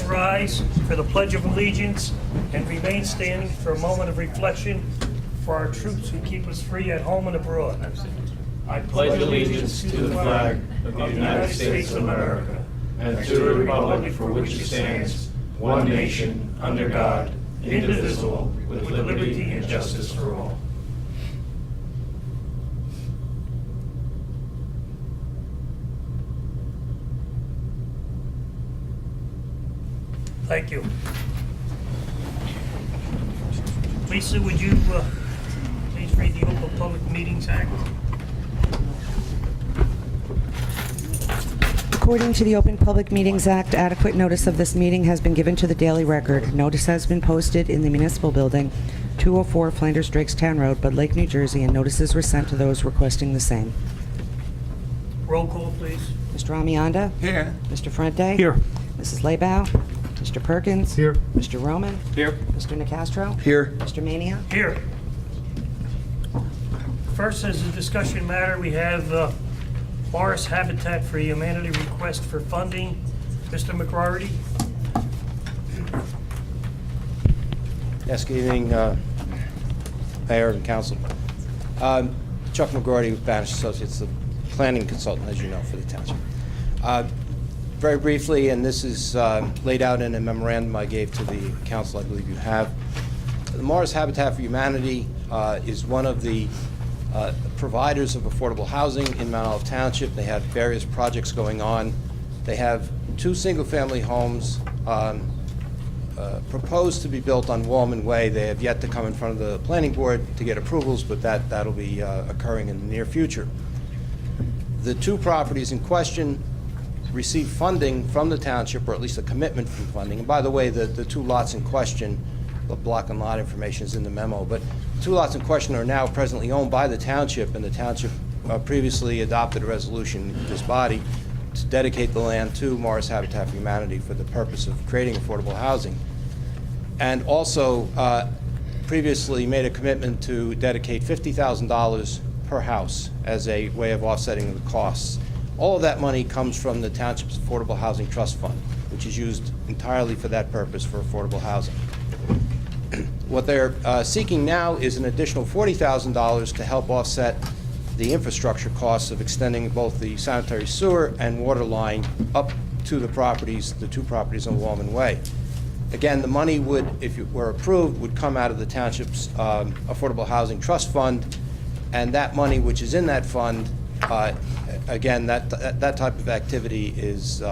rise for the Pledge of Allegiance and remain standing for a moment of reflection for our troops who keep us free at home and abroad. I pledge allegiance to the flag of the United States of America and to the republic for which it stands, one nation, under God, indivisible, with liberty and justice for all. Thank you. Lisa, would you please read the Open Public Meetings Act? According to the Open Public Meetings Act, adequate notice of this meeting has been given to the Daily Record. Notice has been posted in the Municipal Building, 204 Flanders Drakestown Road, Bud Lake, New Jersey, and notices were sent to those requesting the same. Roll call, please. Mr. Amianda? Here. Mr. Frente? Here. Mrs. Laybow? Mr. Perkins? Here. Mr. Roman? Here. Mr. Nicastro? Here. Mr. Mania? Here. First, as a discussion matter, we have Morris Habitat for Humanity request for funding. Mr. McGroarty? Yes, good evening, Mayor and Council. Chuck McGroarty with Banish Associates, the planning consultant, as you know, for the township. Very briefly, and this is laid out in a memorandum I gave to the council, I believe you have. The Morris Habitat for Humanity is one of the providers of affordable housing in Mount Olive Township. They have various projects going on. They have 2 single-family homes proposed to be built on Wallman Way. They have yet to come in front of the planning board to get approvals, but that'll be occurring in the near future. The 2 properties in question received funding from the township, or at least a commitment from funding. And by the way, the 2 lots in question, the block and lot information is in the memo, but 2 lots in question are now presently owned by the township, and the township previously adopted a resolution in this body to dedicate the land to Morris Habitat for Humanity for the purpose of creating affordable housing. And also previously made a commitment to dedicate $50,000 per house as a way of offsetting the costs. All of that money comes from the township's Affordable Housing Trust Fund, which is used entirely for that purpose, for affordable housing. What they're seeking now is an additional $40,000 to help offset the infrastructure costs of extending both the sanitary sewer and water line up to the properties, the 2 properties on Wallman Way. Again, the money would, if it were approved, would come out of the township's Affordable Housing Trust Fund, and that money which is in that fund, again, that type of activity is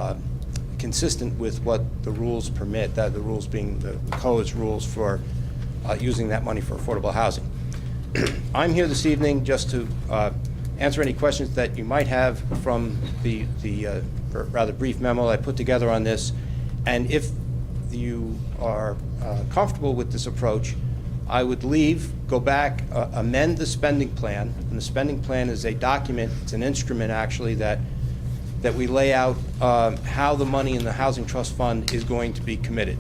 consistent with what the rules permit, that the rules being the code's rules for using that money for affordable housing. I'm here this evening just to answer any questions that you might have from the rather brief memo I put together on this, and if you are comfortable with this approach, I would go back, amend the spending plan, and the spending plan is a document, it's an instrument actually that we lay out how the money in the Housing Trust Fund is going to be committed.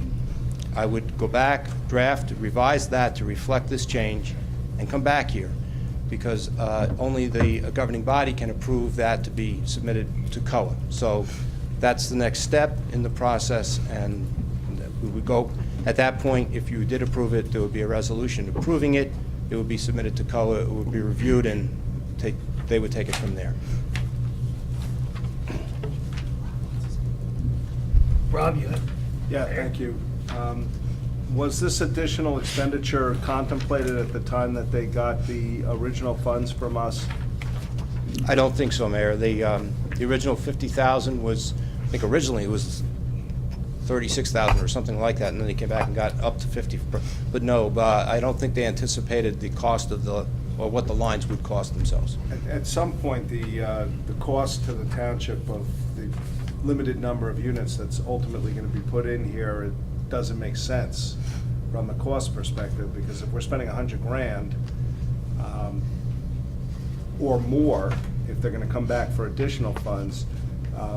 I would go back, draft, revise that to reflect this change, and come back here, because only the governing body can approve that to be submitted to COA. So that's the next step in the process, and we would go. At that point, if you did approve it, there would be a resolution approving it. It would be submitted to COA. It would be reviewed, and they would take it from there. Rob, you have? Yeah, thank you. Was this additional expenditure contemplated at the time that they got the original funds from us? I don't think so, Mayor. The original $50,000 was, I think originally it was $36,000 or something like that, and then they came back and got up to 50. But no, I don't think they anticipated the cost of or what the lines would cost themselves. At some point, the cost to the township of the limited number of units that's ultimately going to be put in here, it doesn't make sense from the cost perspective, because if we're spending $100,000 or more, if they're going to come back for additional funds,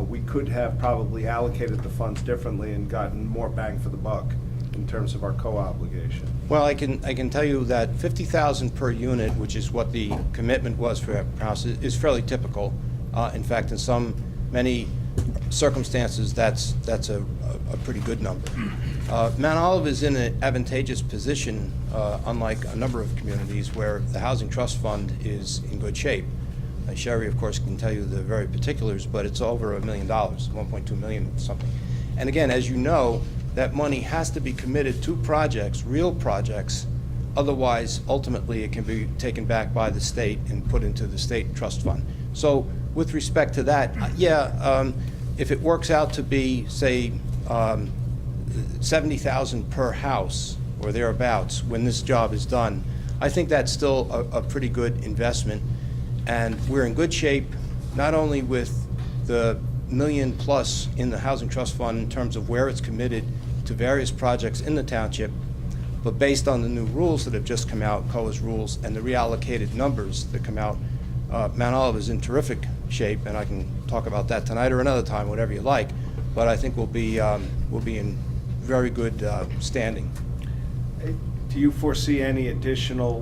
we could have probably allocated the funds differently and gotten more bang for the buck in terms of our co-obligation. Well, I can tell you that $50,000 per unit, which is what the commitment was for that house, is fairly typical. In fact, in many circumstances, that's a pretty good number. Mount Olive is in an advantageous position, unlike a number of communities where the Housing Trust Fund is in good shape. Sherry, of course, can tell you the very particulars, but it's over $1 million, 1.2 million something. And again, as you know, that money has to be committed to projects, real projects. Otherwise, ultimately, it can be taken back by the state and put into the state trust fund. So with respect to that, if it works out to be, say, $70,000 per house or thereabouts when this job is done, I think that's still a pretty good investment. And we're in good shape, not only with the $1 million plus in the Housing Trust Fund in terms of where it's committed to various projects in the township, but based on the new rules that have just come out, COA's rules, and the reallocated numbers that come out, Mount Olive is in terrific shape, and I can talk about that tonight or another time, whatever you like. But I think we'll be in very good standing. Do you foresee any additional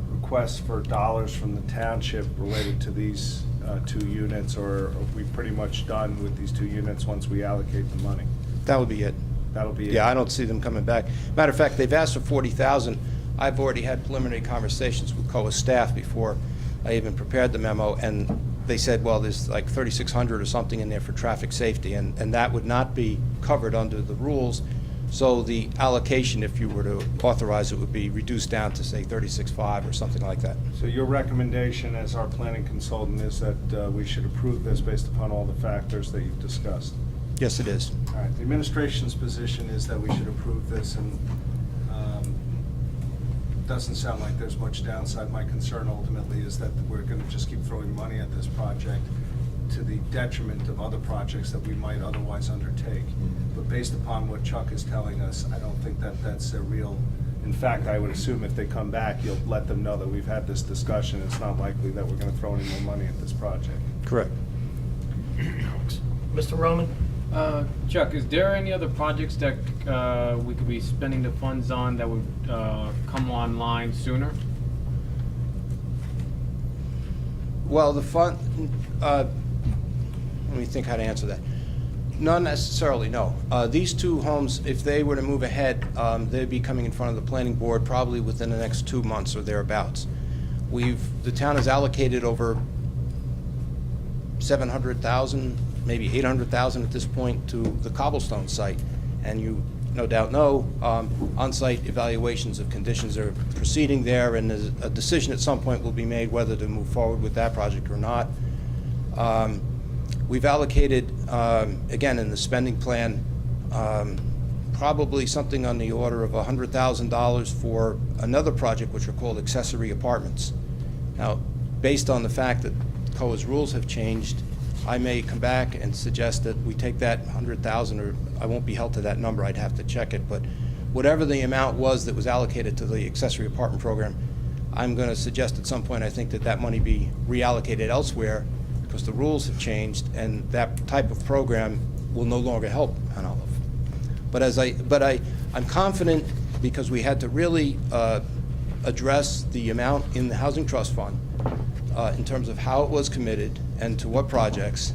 requests for dollars from the township related to these 2 units, or are we pretty much done with these 2 units once we allocate the money? That would be it. That'll be it? Yeah, I don't see them coming back. Matter of fact, they've asked for $40,000. I've already had preliminary conversations with COA staff before I even prepared the memo, and they said, well, there's like 3,600 or something in there for traffic safety, and that would not be covered under the rules. So the allocation, if you were to authorize it, would be reduced down to, say, 36.5 or something like that. So your recommendation as our planning consultant is that we should approve this based upon all the factors that you've discussed? Yes, it is. All right, the administration's position is that we should approve this, and doesn't sound like there's much downside. My concern ultimately is that we're going to just keep throwing money at this project to the detriment of other projects that we might otherwise undertake. But based upon what Chuck is telling us, I don't think that that's a real, in fact, I would assume if they come back, you'll let them know that we've had this discussion. It's not likely that we're going to throw any more money at this project. Correct. Mr. Roman? Chuck, is there any other projects that we could be spending the funds on that would come online sooner? Well, the fund, let me think how to answer that. Not necessarily, no. These 2 homes, if they were to move ahead, they'd be coming in front of the planning board probably within the next 2 months or thereabouts. The town has allocated over 700,000, maybe 800,000 at this point to the Cobblestone site. And you no doubt know, on-site evaluations of conditions are proceeding there, and a decision at some point will be made whether to move forward with that project or not. We've allocated, again, in the spending plan, probably something on the order of $100,000 for another project which are called accessory apartments. Now, based on the fact that COA's rules have changed, I may come back and suggest that we take that 100,000, or I won't be held to that number, I'd have to check it, but whatever the amount was that was allocated to the accessory apartment program, I'm going to suggest at some point I think that that money be reallocated elsewhere, because the rules have changed and that type of program will no longer help Mount Olive. But I'm confident, because we had to really address the amount in the Housing Trust Fund in terms of how it was committed and to what projects.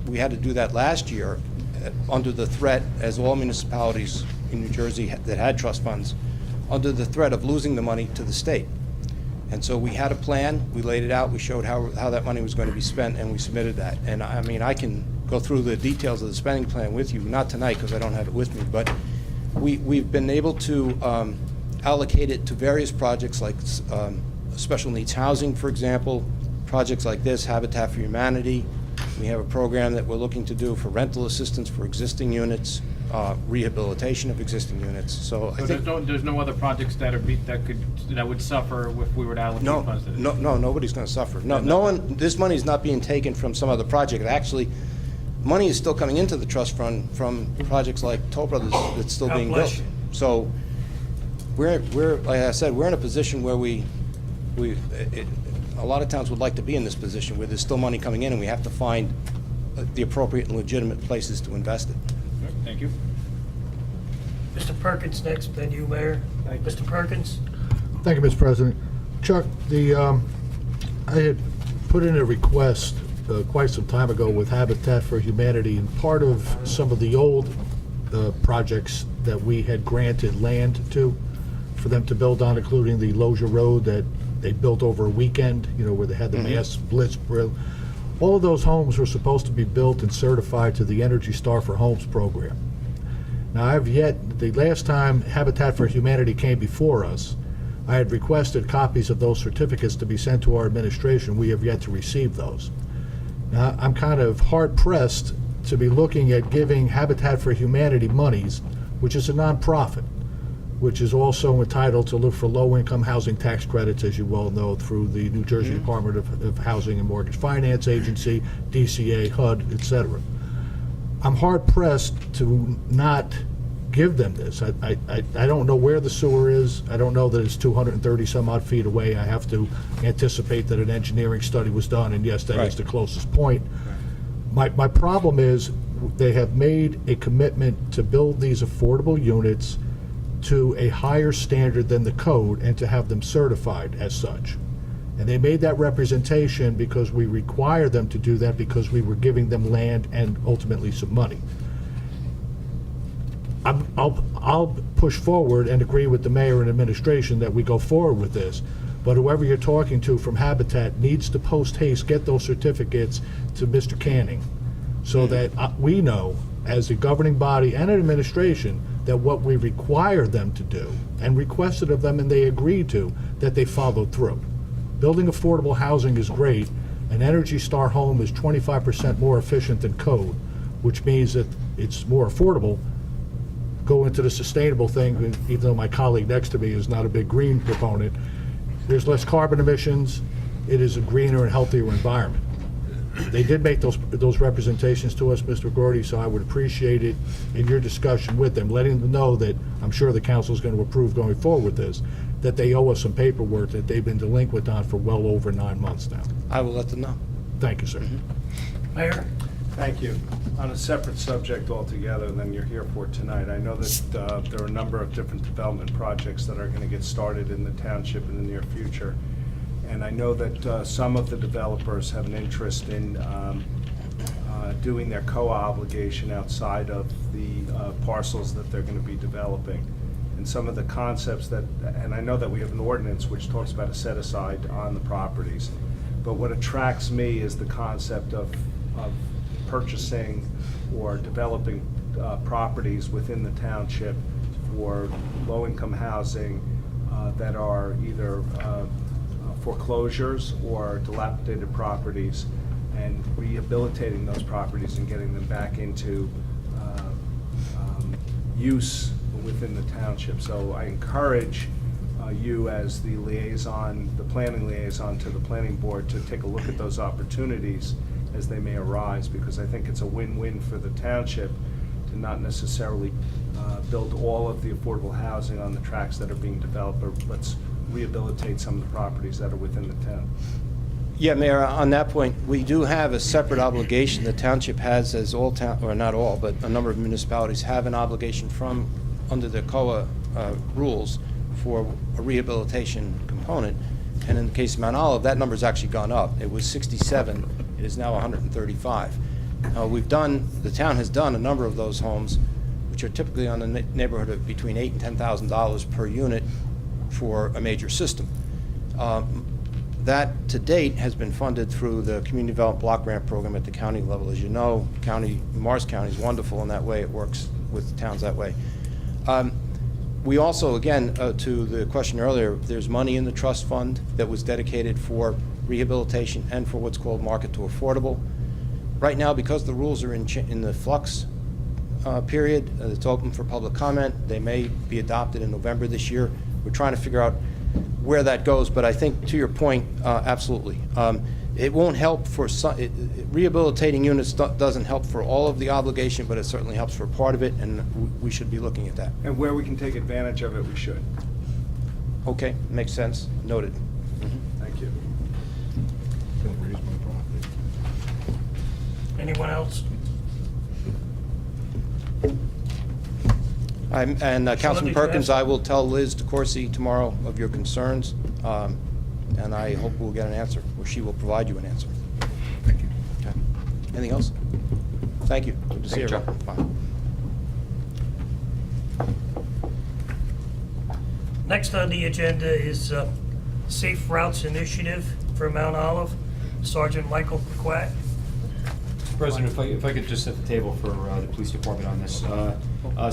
We had to do that last year under the threat, as all municipalities in New Jersey that had trust funds, under the threat of losing the money to the state. And so we had a plan, we laid it out, we showed how that money was going to be spent, and we submitted that. And I mean, I can go through the details of the spending plan with you, not tonight because I don't have it with me, but we've been able to allocate it to various projects like special needs housing, for example, projects like this, Habitat for Humanity. We have a program that we're looking to do for rental assistance for existing units, rehabilitation of existing units. So I think there's no other projects that would suffer if we were to allocate funds to this? No, nobody's going to suffer. No one. This money is not being taken from some other project. Actually, money is still coming into the trust fund from projects like Toll Brothers that's still being built. So we're like I said, we're in a position where a lot of towns would like to be in this position where there's still money coming in, and we have to find the appropriate and legitimate places to invest it. Thank you. Mr. Perkins next, then you, Mayor. Mr. Perkins? Thank you, Mr. President. Chuck, I had put in a request quite some time ago with Habitat for Humanity, and part of some of the old projects that we had granted land to for them to build on, including the Loja Road that they built over a weekend, where they had the mass blitz. All of those homes were supposed to be built and certified to the Energy Star for Homes program. Now, the last time Habitat for Humanity came before us, I had requested copies of those certificates to be sent to our administration. We have yet to receive those. Now, I'm kind of hard-pressed to be looking at giving Habitat for Humanity monies, which is a nonprofit, which is also entitled to look for low-income housing tax credits, as you well know, through the New Jersey Department of Housing and Mortgage Finance Agency, DCA, HUD, etc. I'm hard-pressed to not give them this. I don't know where the sewer is. I don't know that it's 230 some odd feet away. I have to anticipate that an engineering study was done, and yes, that is the closest point. My problem is they have made a commitment to build these affordable units to a higher standard than the code and to have them certified as such. And they made that representation because we require them to do that because we were giving them land and ultimately some money. I'll push forward and agree with the mayor and administration that we go forward with this, but whoever you're talking to from Habitat needs to post haste get those certificates to Mr. Canning so that we know as a governing body and an administration that what we require them to do and requested of them and they agreed to, that they followed through. Building affordable housing is great. An Energy Star home is 25% more efficient than code, which means that it's more affordable. Go into the sustainable thing, even though my colleague next to me is not a big green proponent. There's less carbon emissions. It is a greener and healthier environment. They did make those representations to us, Mr. Gordy, so I would appreciate it in your discussion with them, letting them know that I'm sure the council is going to approve going forward with this, that they owe us some paperwork that they've been delinquent on for well over 9 months now. I will let them know. Thank you, sir. Mayor? Thank you. On a separate subject altogether than you're here for tonight, I know that there are a number of different development projects that are going to get started in the township in the near future. And I know that some of the developers have an interest in doing their COA obligation outside of the parcels that they're going to be developing. And some of the concepts that, and I know that we have an ordinance which talks about a set-aside on the properties, but what attracts me is the concept of purchasing or developing properties within the township for low-income housing that are either foreclosures or dilapidated properties, and rehabilitating those properties and getting them back into use within the township. So I encourage you as the liaison, the planning liaison to the planning board, to take a look at those opportunities as they may arise, because I think it's a win-win for the township to not necessarily build all of the affordable housing on the tracks that are being developed, but let's rehabilitate some of the properties that are within the town. Yeah, Mayor, on that point, we do have a separate obligation the township has, as all town, or not all, but a number of municipalities have an obligation from, under the COA rules, for a rehabilitation component. And in the case of Mount Olive, that number's actually gone up. It was 67, it is now 135. The town has done a number of those homes, which are typically on the neighborhood of between $8,000 and $10,000 per unit for a major system. That, to date, has been funded through the Community Development Block Grant Program at the county level. As you know, Morris County is wonderful in that way. It works with towns that way. We also, again, to the question earlier, there's money in the trust fund that was dedicated for rehabilitation and for what's called market to affordable. Right now, because the rules are in the flux period, it's open for public comment. They may be adopted in November this year. We're trying to figure out where that goes, but I think, to your point, absolutely. It won't help for rehabilitating units doesn't help for all of the obligation, but it certainly helps for part of it, and we should be looking at that. And where we can take advantage of it, we should. Okay, makes sense. Noted. Thank you. Anyone else? Councilman Perkins, I will tell Liz DeCoursey tomorrow of your concerns, and I hope we'll get an answer, or she will provide you an answer. Thank you. Anything else? Thank you. Good to see you. Thank you, Bye. Next on the agenda is Safe Routes Initiative for Mount Olive. Sergeant Michael Quack. Mr. President, if I could just set the table for the police department on this.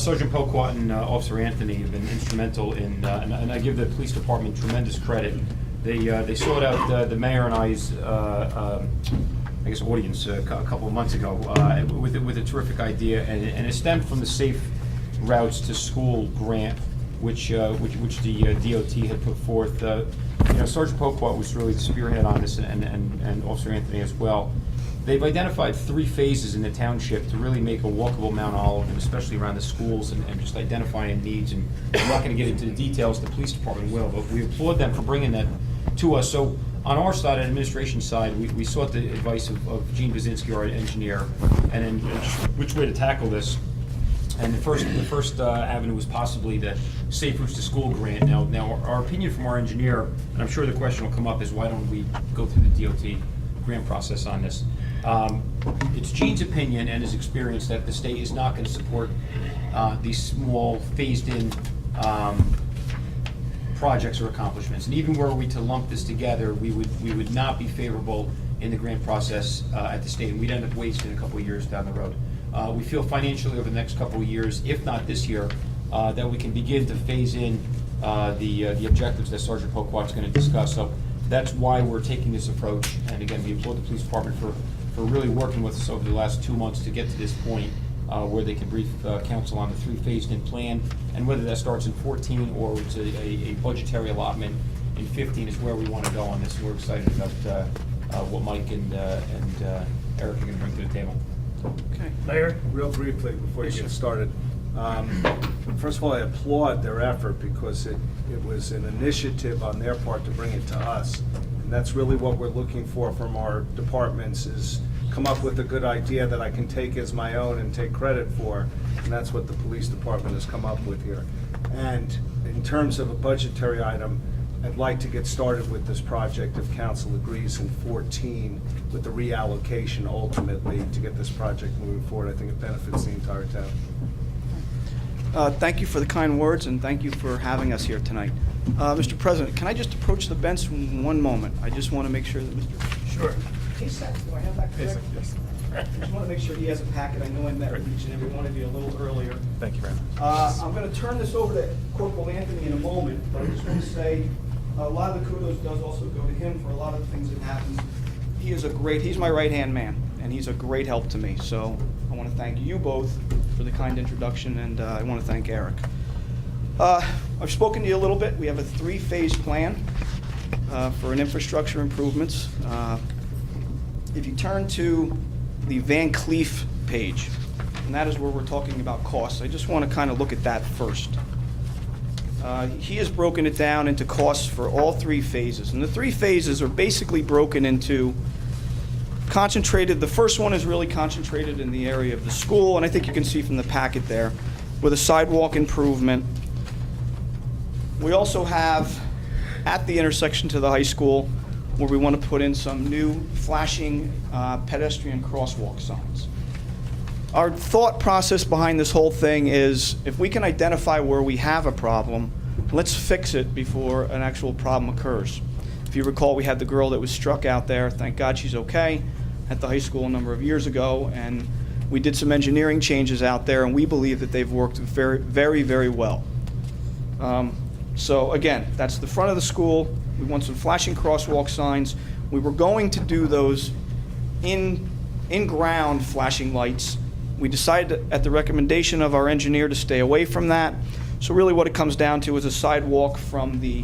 Sergeant Poquat and Officer Anthony have been instrumental in, and I give the police department tremendous credit. They sought out the mayor and I's, I guess, audience a couple of months ago with a terrific idea, and it stemmed from the Safe Routes to School grant, which the DOT had put forth. Sergeant Poquat was really the spearhead on this, and Officer Anthony as well. They've identified 3 phases in the township to really make a walkable Mount Olive, and especially around the schools, and just identifying needs. And I'm not going to get into the details, the police department will, but we applaud them for bringing that to us. So on our side, administration side, we sought the advice of Gene Bazinski, our engineer, and then which way to tackle this. And the first avenue was possibly the Safe Routes to School grant. Now our opinion from our engineer, and I'm sure the question will come up, is why don't we go through the DOT grant process on this? It's Gene's opinion and his experience that the state is not going to support these small, phased-in projects or accomplishments. And even were we to lump this together, we would not be favorable in the grant process at the state, and we'd end up wasting a couple of years down the road. We feel financially over the next couple of years, if not this year, that we can begin to phase in the objectives that Sergeant Poquat's going to discuss. So that's why we're taking this approach. And again, we applaud the police department for really working with us over the last 2 months to get to this point where they can brief council on the 3 phased-in plan, and whether that starts in 14 or it's a budgetary allotment in 15 is where we want to go on this. And we're excited about what Mike and Eric are going to bring to the table. Okay. Mayor? Real briefly, before you get started, first of all, I applaud their effort because it was an initiative on their part to bring it to us. And that's really what we're looking for from our departments, is come up with a good idea that I can take as my own and take credit for. And that's what the police department has come up with here. And in terms of a budgetary item, I'd like to get started with this project if council agrees in 14 with the reallocation ultimately to get this project moving forward. I think it benefits the entire town. Thank you for the kind words, and thank you for having us here tonight. Mr. President, can I just approach the bench one moment? I just want to make sure that Mr. Sure. K-Sec, do I have that correct? Yes. I just want to make sure he has a packet. I know I met with each and every one of you a little earlier. Thank you very much. I'm going to turn this over to Corporal Anthony in a moment, but I just want to say a lot of the kudos does also go to him for a lot of the things that happened. He's my right-hand man, and he's a great help to me. So I want to thank you both for the kind introduction, and I want to thank Eric. I've spoken to you a little bit. We have a 3-phase plan for an infrastructure improvements. If you turn to the Van Cleef page, and that is where we're talking about costs, I just want to kind of look at that first. He has broken it down into costs for all 3 phases, and the 3 phases are basically broken into concentrated. The first one is really concentrated in the area of the school, and I think you can see from the packet there, with a sidewalk improvement. We also have at the intersection to the high school where we want to put in some new flashing pedestrian crosswalk signs. Our thought process behind this whole thing is if we can identify where we have a problem, let's fix it before an actual problem occurs. If you recall, we had the girl that was struck out there. Thank God she's okay, at the high school a number of years ago, and we did some engineering changes out there, and we believe that they've worked very, very, very well. So again, that's the front of the school. We want some flashing crosswalk signs. We were going to do those in-ground flashing lights. We decided at the recommendation of our engineer to stay away from that. So really what it comes down to is a sidewalk from the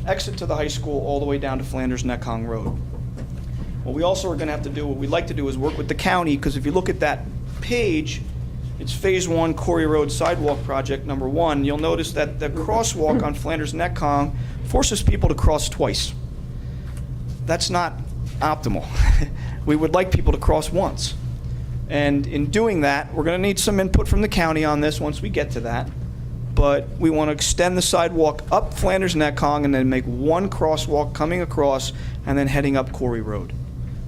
exit to the high school all the way down to Flanders Neck Hong Road. What we also are going to have to do, what we'd like to do is work with the county, because if you look at that page, it's Phase 1 Corey Road Sidewalk Project number 1. You'll notice that the crosswalk on Flanders Neck Hong forces people to cross twice. That's not optimal. We would like people to cross once. And in doing that, we're going to need some input from the county on this once we get to that. But we want to extend the sidewalk up Flanders Neck Hong and then make one crosswalk coming across and then heading up Corey Road.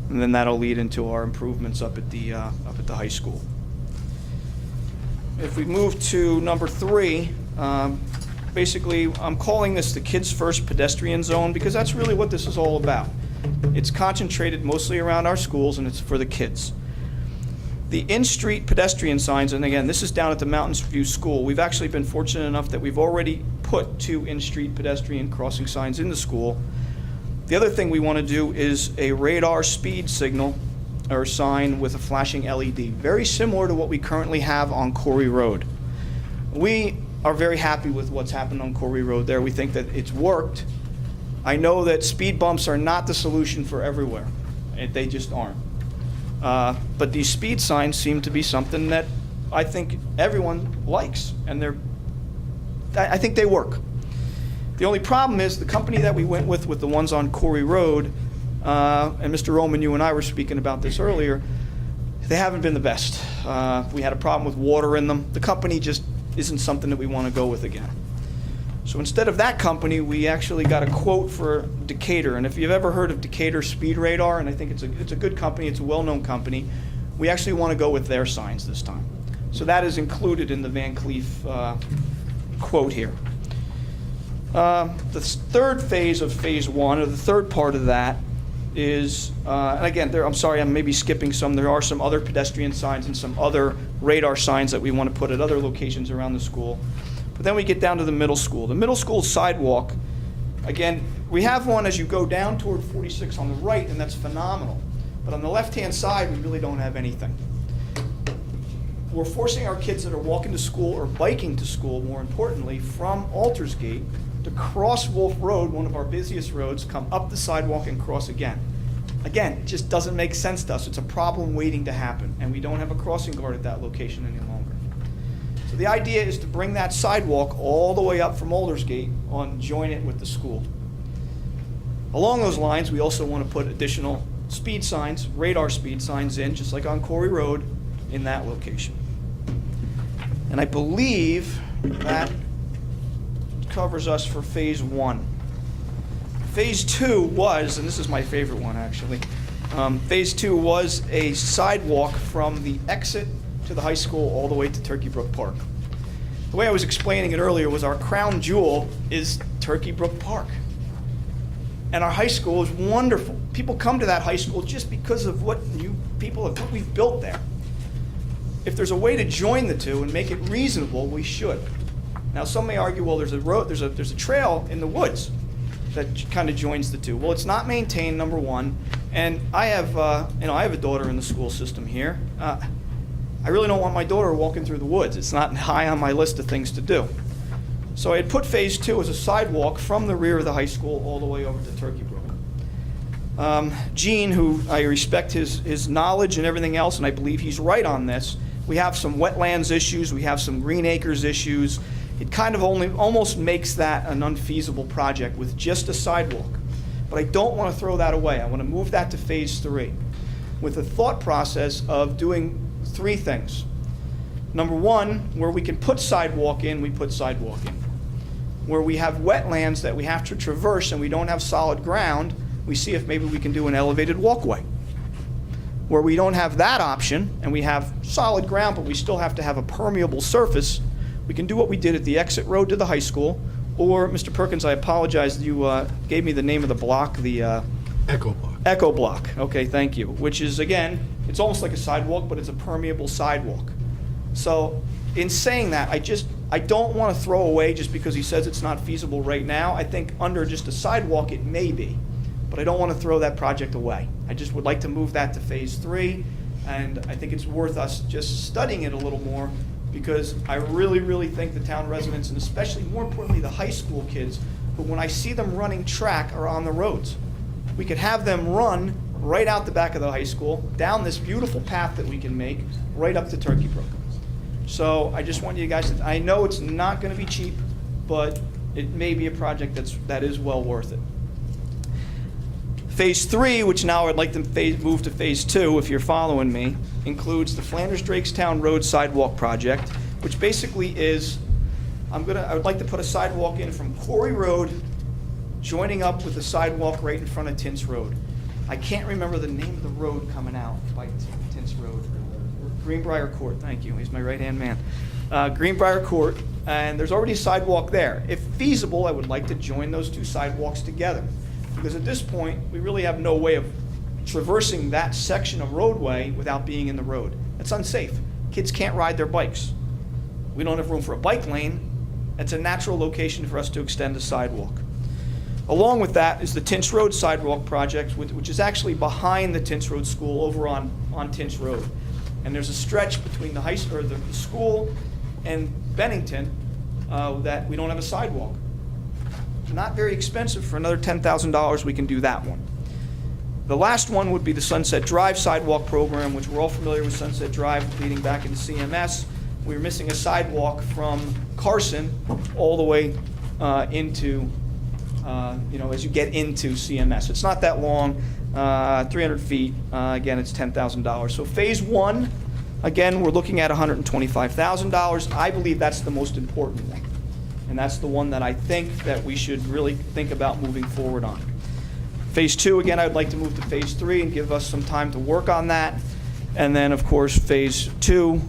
And then that'll lead into our improvements up at the high school. If we move to number 3, basically, I'm calling this the Kids First Pedestrian Zone because that's really what this is all about. It's concentrated mostly around our schools, and it's for the kids. The in-street pedestrian signs, and again, this is down at the Mountains View School. We've actually been fortunate enough that we've already put 2 in-street pedestrian crossing signs in the school. The other thing we want to do is a radar speed signal or sign with a flashing LED, very similar to what we currently have on Corey Road. We are very happy with what's happened on Corey Road there. We think that it's worked. I know that speed bumps are not the solution for everywhere. They just aren't. But these speed signs seem to be something that I think everyone likes, and I think they work. The only problem is the company that we went with the ones on Corey Road, and Mr. Roman, you and I were speaking about this earlier, they haven't been the best. We had a problem with water in them. The company just isn't something that we want to go with again. So instead of that company, we actually got a quote for Decatur. And if you've ever heard of Decatur Speed Radar, and I think it's a good company, it's a well-known company, we actually want to go with their signs this time. So that is included in the Van Cleef quote here. The third phase of phase 1, or the third part of that, is, and again, I'm sorry, I'm maybe skipping some. There are some other pedestrian signs and some other radar signs that we want to put at other locations around the school. But then we get down to the middle school. The middle school sidewalk, again, we have one as you go down toward 46 on the right, and that's phenomenal. But on the left-hand side, we really don't have anything. We're forcing our kids that are walking to school or biking to school, more importantly, from Aldersgate to cross Wolf Road, one of our busiest roads, come up the sidewalk and cross again. Again, it just doesn't make sense to us. It's a problem waiting to happen, and we don't have a crossing guard at that location any longer. So the idea is to bring that sidewalk all the way up from Aldersgate and join it with the school. Along those lines, we also want to put additional speed signs, radar speed signs in, just like on Corey Road, in that location. And I believe that covers us for phase 1. Phase 2 was, and this is my favorite one actually, phase 2 was a sidewalk from the exit to the high school all the way to Turkey Brook Park. The way I was explaining it earlier was our crown jewel is Turkey Brook Park. And our high school is wonderful. People come to that high school just because of what we've built there. If there's a way to join the two and make it reasonable, we should. Now, some may argue, well, there's a trail in the woods that kind of joins the two. Well, it's not maintained, number one, and I have a daughter in the school system here. I really don't want my daughter walking through the woods. It's not high on my list of things to do. So I had put phase 2 as a sidewalk from the rear of the high school all the way over to Turkey Brook. Gene, who I respect his knowledge and everything else, and I believe he's right on this. We have some wetlands issues. We have some green acres issues. It kind of almost makes that an unfeasible project with just a sidewalk. But I don't want to throw that away. I want to move that to phase 3 with a thought process of doing 3 things. Number 1, where we can put sidewalk in, we put sidewalk in. Where we have wetlands that we have to traverse and we don't have solid ground, we see if maybe we can do an elevated walkway. Where we don't have that option and we have solid ground but we still have to have a permeable surface, we can do what we did at the exit road to the high school, or, Mr. Perkins, I apologize, you gave me the name of the block, the Echo Block. Echo Block. Okay, thank you. Which is, again, it's almost like a sidewalk, but it's a permeable sidewalk. So in saying that, I don't want to throw away just because he says it's not feasible right now. I think under just a sidewalk it may be, but I don't want to throw that project away. I just would like to move that to phase 3, and I think it's worth us just studying it a little more because I really, really think the town residents, and especially more importantly the high school kids, who when I see them running track are on the roads. We could have them run right out the back of the high school, down this beautiful path that we can make, right up to Turkey Brook. So I just want you guys to, I know it's not going to be cheap, but it may be a project that is well worth it. Phase 3, which now I'd like to move to phase 2, if you're following me, includes the Flanders-Drakestown Road Sidewalk Project, which basically is, I would like to put a sidewalk in from Corey Road, joining up with the sidewalk right in front of Tintz Road. I can't remember the name of the road coming out by Tint's Road. Greenbrier Court, thank you, he's my right-hand man. Greenbrier Court, and there's already a sidewalk there. If feasible, I would like to join those two sidewalks together, because at this point, we really have no way of traversing that section of roadway without being in the road. It's unsafe. Kids can't ride their bikes. We don't have room for a bike lane. It's a natural location for us to extend the sidewalk. Along with that is the Tinch Road sidewalk project, which is actually behind the Tinch Road School over on Tinch Road. And there's a stretch between the the school and Bennington that we don't have a sidewalk. Not very expensive. For another $10,000, we can do that one. The last one would be the Sunset Drive sidewalk program, which we're all familiar with Sunset Drive leading back into CMS. We were missing a sidewalk from Carson all the way into, as you get into CMS. It's not that long, 300 feet. Again, it's $10,000. So phase one, again, we're looking at $125,000. I believe that's the most important one. And that's the one that I think that we should really think about moving forward on. Phase two, again, I'd like to move to phase three and give us some time to work on that. And then, of course, phase three,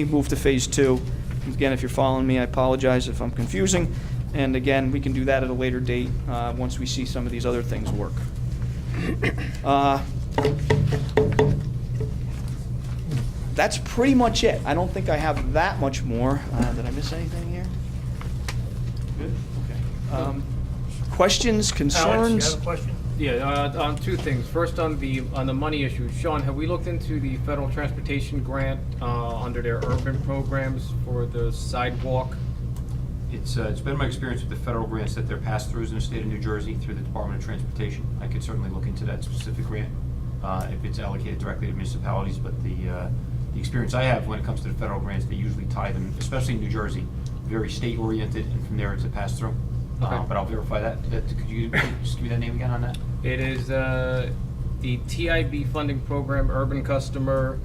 move to phase two. Again, if you're following me, I apologize if I'm confusing. And again, we can do that at a later date once we see some of these other things work. That's pretty much it. I don't think I have that much more. Did I miss anything here? Good? Okay. Questions, Alex, concerns? you have a question? Yeah, on two things. First, on the money issue, Sean, have we looked into the federal transportation grant under their urban programs for the sidewalk? It's been my experience with the federal grants that they're pass-throughs in the state of New Jersey through the Department of Transportation. I could certainly look into that specific grant if it's allocated directly to municipalities, but the experience I have when it comes to the federal grants, they usually tie them, especially in New Jersey, very state-oriented, and from there it's a pass-through. Okay. But I'll verify that. Could you just give me that name again on that? It is the TIB funding program, urban customer,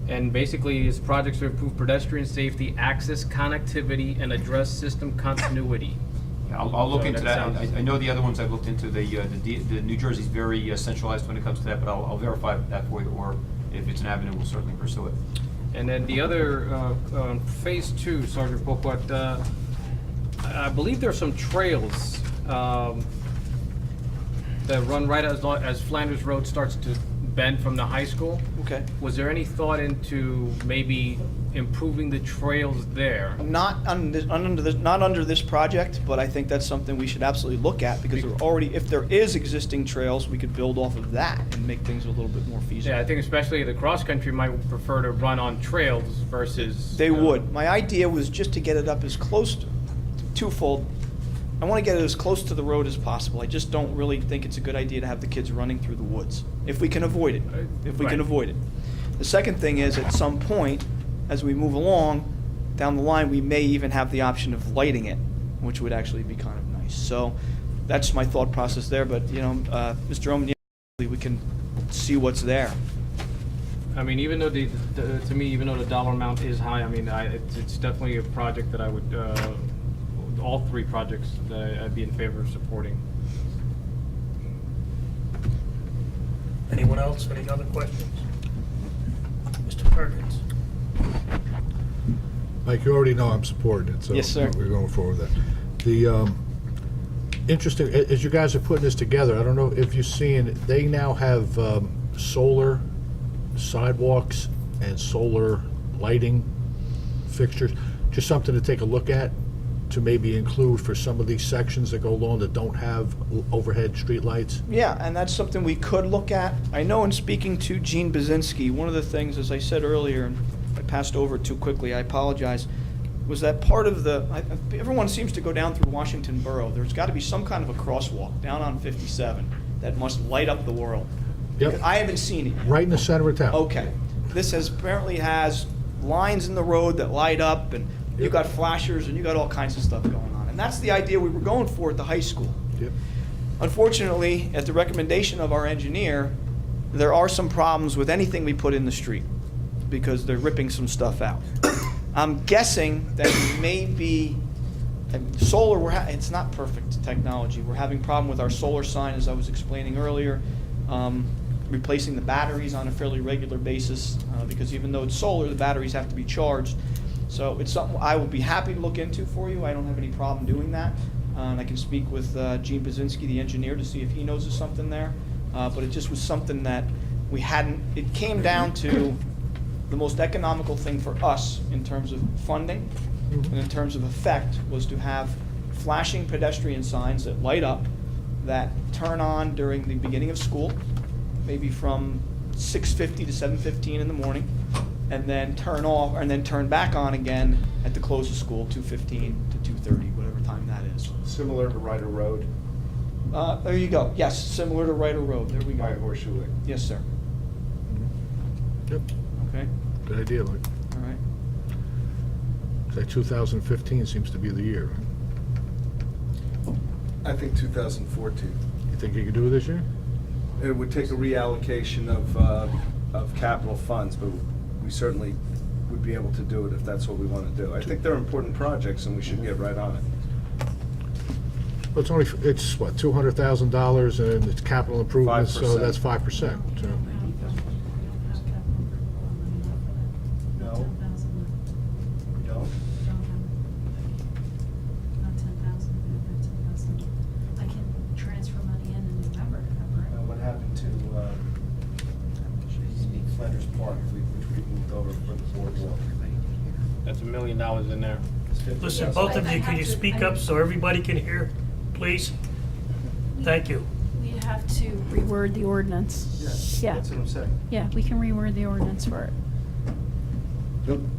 and basically it's projects to improve pedestrian safety, access connectivity, and address system continuity. Yeah, I'll look So into that that. sounds- I know the other ones I've looked into. The New Jersey's very centralized when it comes to that, but I'll verify that for you, or if it's an avenue, we'll certainly pursue it. And then the other, phase two, Sergeant Poquat, I believe there's some trails that run right as Flanders Road starts to bend from the high school. Okay. Was there any thought into maybe improving the trails there? Not under this project, but I think that's something we should absolutely look at, because there already, if there is existing trails, we could build off of that and make things a little bit more feasible. Yeah, I think especially the cross-country might prefer to run on trails versus... They would. My idea was just to get it up as close to, twofold. I want to get it as close to the road as possible. I just don't really think it's a good idea to have the kids running through the woods, if we can avoid it, Right. avoid it. The second thing is, at some point, as we move along down the line, we may even have the option of lighting it, which would actually be kind of nice. So that's my thought process there, but, Mr. Omen, we can see what's there. I mean, even though to me, even though the dollar amount is high, I mean, it's definitely a project that I would, all three projects that I'd be in favor of supporting. Anyone else? Any other questions? Mr. Perkins? Mike, you already know I'm supporting it, so Yes, sir. we're going forward with that. The interesting, as you guys are putting this together, I don't know if you've seen, they now have solar sidewalks and solar lighting fixtures. Just something to take a look at, to maybe include for some of these sections that go along that don't have overhead street lights. Yeah, and that's something we could look at. I know in speaking to Gene Bazinski, one of the things, as I said earlier, and I passed over it too quickly, I apologize, was that part of everyone seems to go down through Washington Borough. There's got to be some kind of a crosswalk down on 57 that must light up the world. Yep. I haven't seen it yet. Right in the center of town. Okay. This apparently has lines in the road that light up, and you got flashers, and you got all kinds of stuff going on. And that's the idea we were going for at the high school. Yep. Unfortunately, at the recommendation of our engineer, there are some problems with anything we put in the street, because they're ripping some stuff out. I'm guessing that we may be Solar, it's not perfect technology. We're having a problem with our solar sign, as I was explaining earlier, replacing the batteries on a fairly regular basis, because even though it's solar, the batteries have to be charged. So it's something I will be happy to look into for you. I don't have any problem doing that. And I can speak with Gene Bazinski, the engineer, to see if he knows of something there. But it just was something that we hadn't, it came down to the most economical thing for us in terms of funding and in terms of effect was to have flashing pedestrian signs that light up, that turn on during the beginning of school, maybe from 6:50 to 7:15 in the morning, and then turn off, and then turn back on again at the close of school, 2:15 to 2:30, whatever time that is. Similar to Ryder Road There you go. Yes, similar to Ryder Road. There we by go. Horseshoe Lake. Yes, sir. Yep, Okay, good idea, Mike. all right. That 2015 seems to be the year. I think 2014. You think you can do it this year? It would take a reallocation of capital funds, but we certainly would be able to do it if that's what we want to do. I think they're important projects and we should get right on it. Well, it's only, it's what, $200,000 and it's capital improvements, so 5%. that's 5%. So No, we don't. Not 10,000, not 10,000. I can transfer money in November, right? What happened to Flanders Park, which we moved over for the boardwalk? That's $1 million in there. Listen, both of you, could you speak up so everybody can hear, please? Thank you. We'd have to reword the ordinance. Yes, Yeah, that's what I'm saying. yeah, we can reword the ordinance for it.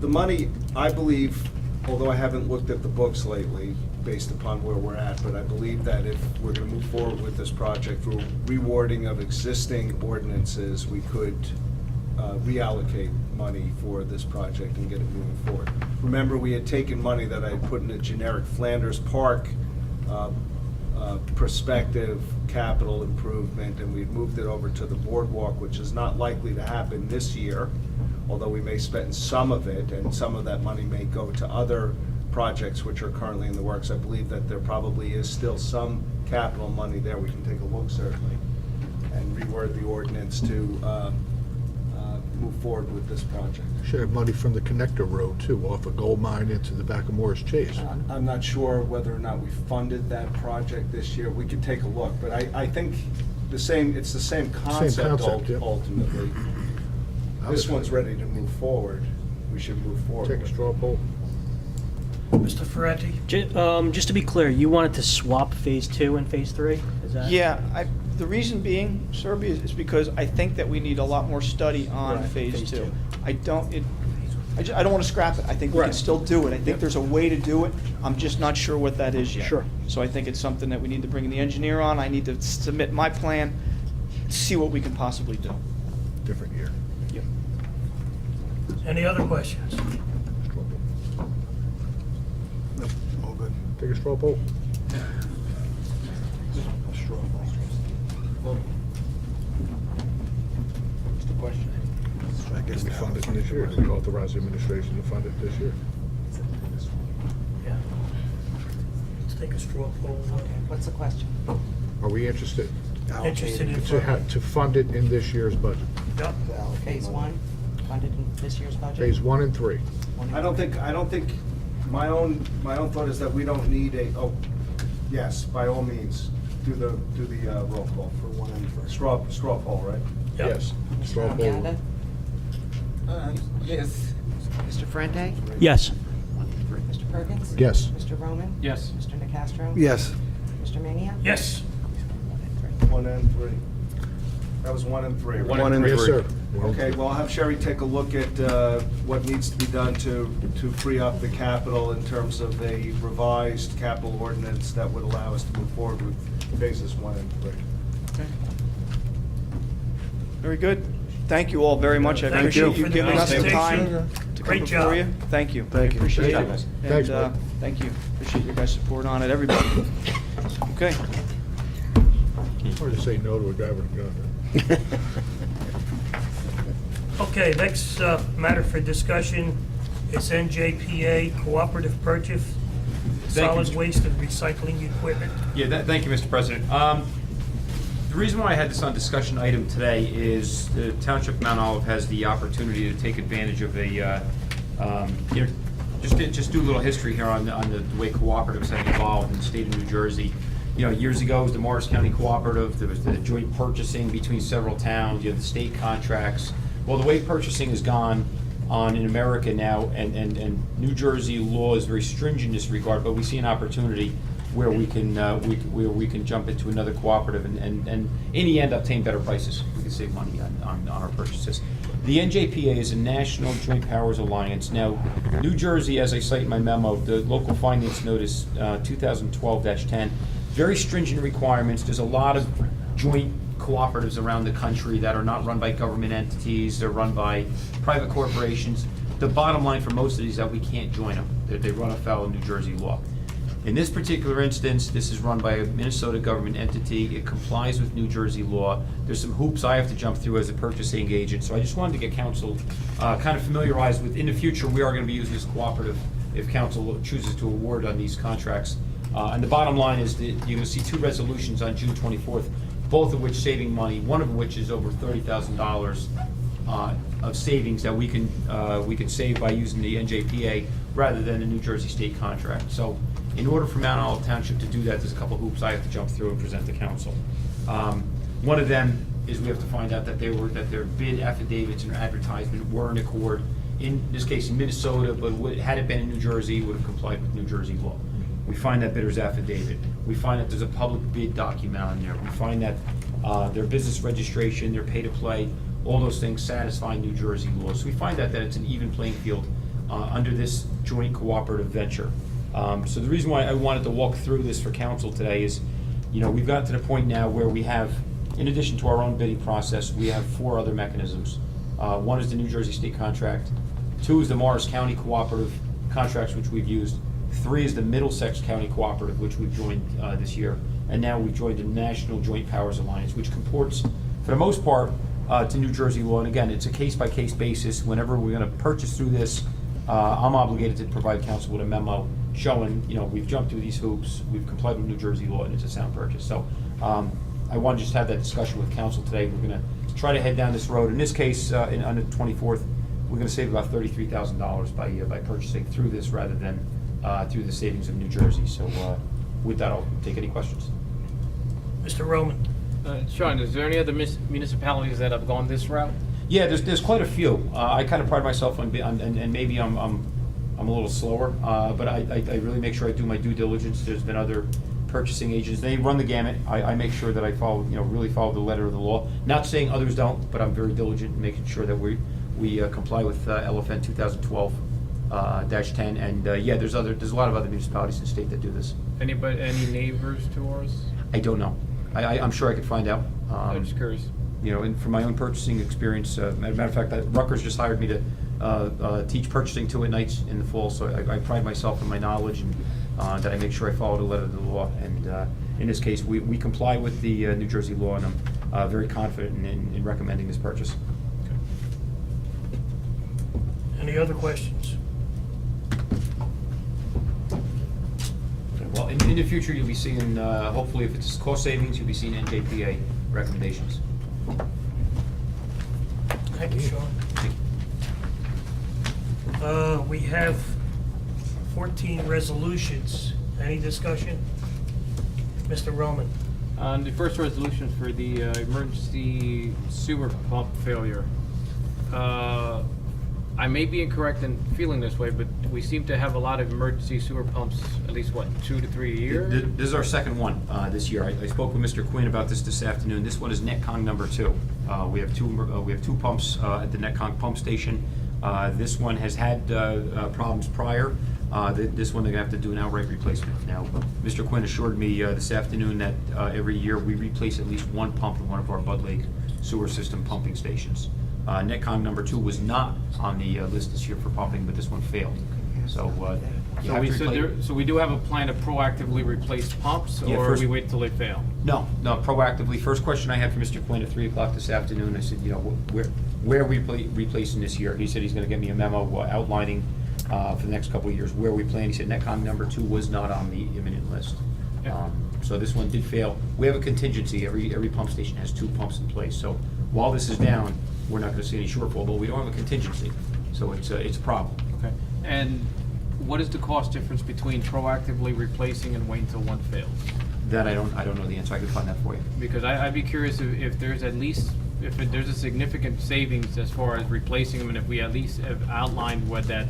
The money, I believe, although I haven't looked at the books lately, based upon where we're at, but I believe that if we're gonna move forward with this project through rewarding of existing ordinances, we could reallocate money for this project and get it moving forward. Remember, we had taken money that I had put in a generic Flanders Park prospective capital improvement, and we'd moved it over to the boardwalk, which is not likely to happen this year, although we may spend some of it, and some of that money may go to other projects which are currently in the works. I believe that there probably is still some capital money there. We can take a look, certainly, and reword the ordinance to move forward with this project. should have money from the connector road too, off of Gold Mine into the back of Morris Chase. I'm not sure whether or not we funded that project this year. We could take a look, but I think it's the same concept yeah. ultimately. This one's ready to move forward. We should move forward. Take a with it. straw poll. Mr. Ferretti? Just to be clear, you wanted to swap Phase 2 and Phase 3? Is that? Yeah, the reason being, Serbia, is because I think that we need a lot more study on Right, Phase Phase 2. two. I don't want to scrap it. I think we can Right. still do it. I think there's a way to do it. I'm just not sure what that is yet. Sure. So I think it's something that we need to bring the engineer on. I need to submit my plan, see what we can possibly do. Different year. Any other questions? All good. Take a straw poll. What's the question? I guess we fund it this year. Do we authorize the administration to fund it this year? Yeah. Let's take a straw poll. What's the question? Are we interested Interested in to fund it in this year's budget? Yep. Phase 1, funded in this year's budget? Phase 1 and 3. I don't think, my own thought is that we don't need yes, by all means, do the roll call for one and for straw poll, right? Yep. Yes. Straw Mr. poll. Ganda? Yes. Mr. Ferrante? Yes. Mr. Perkins? Yes. Mr. Roman? Yes. Mr. Nacastro? Yes. Mr. Mania? Yes. 1 and 3. That was 1 and 3. right? One and Yes, three. sir. Okay, well, I'll have Sherry take a look at what needs to be done to free up the capital in terms of a revised capital ordinance that would allow us to move forward with phases 1 and 3. Okay. Very good. Thank you all very much. I Thank appreciate you you for the giving us the presentation. time to come Great before job. you. Thank you. Thank you. Appreciate Great it. job. Thanks, And, Mike. thank you. Appreciate your guys' support on it, everybody. Okay. Hard to say no to a guy with a gun. Okay, next matter for discussion is NJPA Cooperative solid Mr. waste and recycling equipment. Yeah, thank you, Mr. President. The reason why I had this on discussion item today is the Township of Mount Olive has the opportunity to take advantage of a, just do a little history here on the way cooperatives have evolved in the state of New Jersey. Years ago, it was the Morris County Cooperative, there was the joint purchasing between several towns, you have the state contracts. Well, the way purchasing has gone on in America now, and New Jersey law is very stringent in this regard, but we see an opportunity where we can jump into another cooperative and in the end obtain better prices. We can save money on our purchases. The NJPA is a National Joint Powers Alliance. Now, New Jersey, as I cite in my memo, the local finance notice 2012-10, very stringent requirements. There's a lot of joint cooperatives around the country that are not run by government entities, they're run by private corporations. The bottom line for most of these is that we can't join them. They run afoul of New Jersey law. In this particular instance, this is run by a Minnesota government entity. It complies with New Jersey law. There's some hoops I have to jump through as a purchasing agent, so I just wanted to get council kind of familiarized with, in the future, we are going to be using this cooperative if council chooses to award on these contracts. And the bottom line is that you're going to see two resolutions on June 24th, both of which saving money, one of which is over $30,000 of savings that we can save by using the NJPA rather than a New Jersey state contract. So in order for Mount Olive Township to do that, there's a couple hoops I have to jump through and present to council. One of them is we have to find out that their bid affidavits and advertisement were in accord, in this case in Minnesota, but had it been in New Jersey, it would have complied with New Jersey law. We find that bidder's affidavit. We find that there's a public bid document on there. We find that their business registration, their pay-to-play, all those things satisfy New Jersey law. So we find that it's an even playing field under this joint cooperative venture. So the reason why I wanted to walk through this for council today is, we've gotten to the point now where we have, in addition to our own bidding process, we have 4 other mechanisms. One is the New Jersey state contract. 2 is the Morris County cooperative contracts, which we've used. 3 is the Middlesex County Cooperative, which we've joined this year. And now we've joined the National Joint Powers Alliance, which comports, for the most part, to New Jersey law. And again, it's a case-by-case basis. Whenever we're going to purchase through this, I'm obligated to provide council with a memo showing, we've jumped through these hoops, we've complied with New Jersey law, and it's a sound purchase. So I want to just have that discussion with council today. We're going to try to head down this road. In this case, on the 24th, we're going to save about $33,000 by purchasing through this rather than through the savings of New Jersey. So with that, I'll take any questions. Mr. Roman? Sean, is there any other municipalities that have gone this route? Yeah, there's quite a few. I kind of pride myself on, and maybe I'm a little slower, but I really make sure I do my due diligence. There's been other purchasing agents. They run the gamut. I make sure that I follow, really follow the letter of the law. Not saying others don't, but I'm very diligent in making sure that we comply with LFN 2012-10. And yeah, there's a lot of other municipalities in the state that do this. Any neighbors to ours? I don't know. I'm sure I could find out. I'm just curious. And from my own purchasing experience, matter of fact, Rutgers just hired me to teach purchasing 2 at nights in the fall, so I pride myself in my knowledge and that I make sure I follow the letter of the law. And in this case, we comply with the New Jersey law, and I'm very confident in recommending this purchase. Any other questions? Well, in the future, you'll be seeing, hopefully, if it's cost savings, you'll be seeing NJPA recommendations. Thank you, Sean. We have 14 resolutions. Any discussion? Mr. Roman? The first resolution for the emergency sewer pump failure. I may be incorrect in feeling this way, but we seem to have a lot of emergency sewer pumps, at least, 2 to 3 a year? This is our second one this year. I spoke with Mr. Quinn about this afternoon. This one is Netcong number 2. We have two pumps at the Netcong pump station. This one has had problems prior. This one they're gonna have to do an outright replacement. Now, Mr. Quinn assured me this afternoon that every year we replace at least 1 pump in one of our Bud Lake sewer system pumping stations. Netcong number 2 was not on the list this year for pumping, but this one failed. So So we do have a plan to proactively replace pumps, Yeah, or first- we wait till they fail? No, proactively. First question I had for Mr. Quinn at 3 o'clock this afternoon, I said, where are we replacing this year? He said he's gonna get me a memo outlining for the next couple of years where we plan. He said Netcom number 2 was not on the imminent list. So this one did fail. We have a contingency. Every pump station has 2 pumps in place. So while this is down, we're not going to see any shortfall, but we don't have a contingency. So it's a problem. Okay. And what is the cost difference between proactively replacing and waiting until one fails? That I don't know the answer. I can find that for you. Because I'd be curious if there's at least, there's a significant savings as far as replacing them, and if we at least have outlined that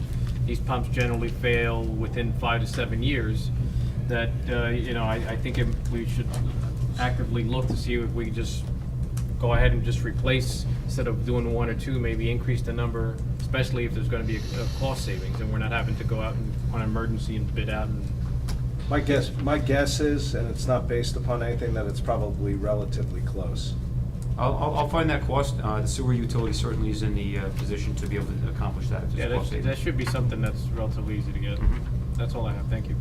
these pumps generally fail within 5 to 7 years, that, I think we should actively look to see if we can just go ahead and just replace, instead of doing 1 or 2, maybe increase the number, especially if there's gonna be a cost savings, and we're not having to go out and on emergency and bid out and. My guess is, and it's not based upon anything, that it's probably relatively close. I'll find that cost. The sewer utility certainly is in the position to be able to accomplish that. If Yeah, there's cost that savings. should be something that's relatively easy to get. That's all I have, thank you.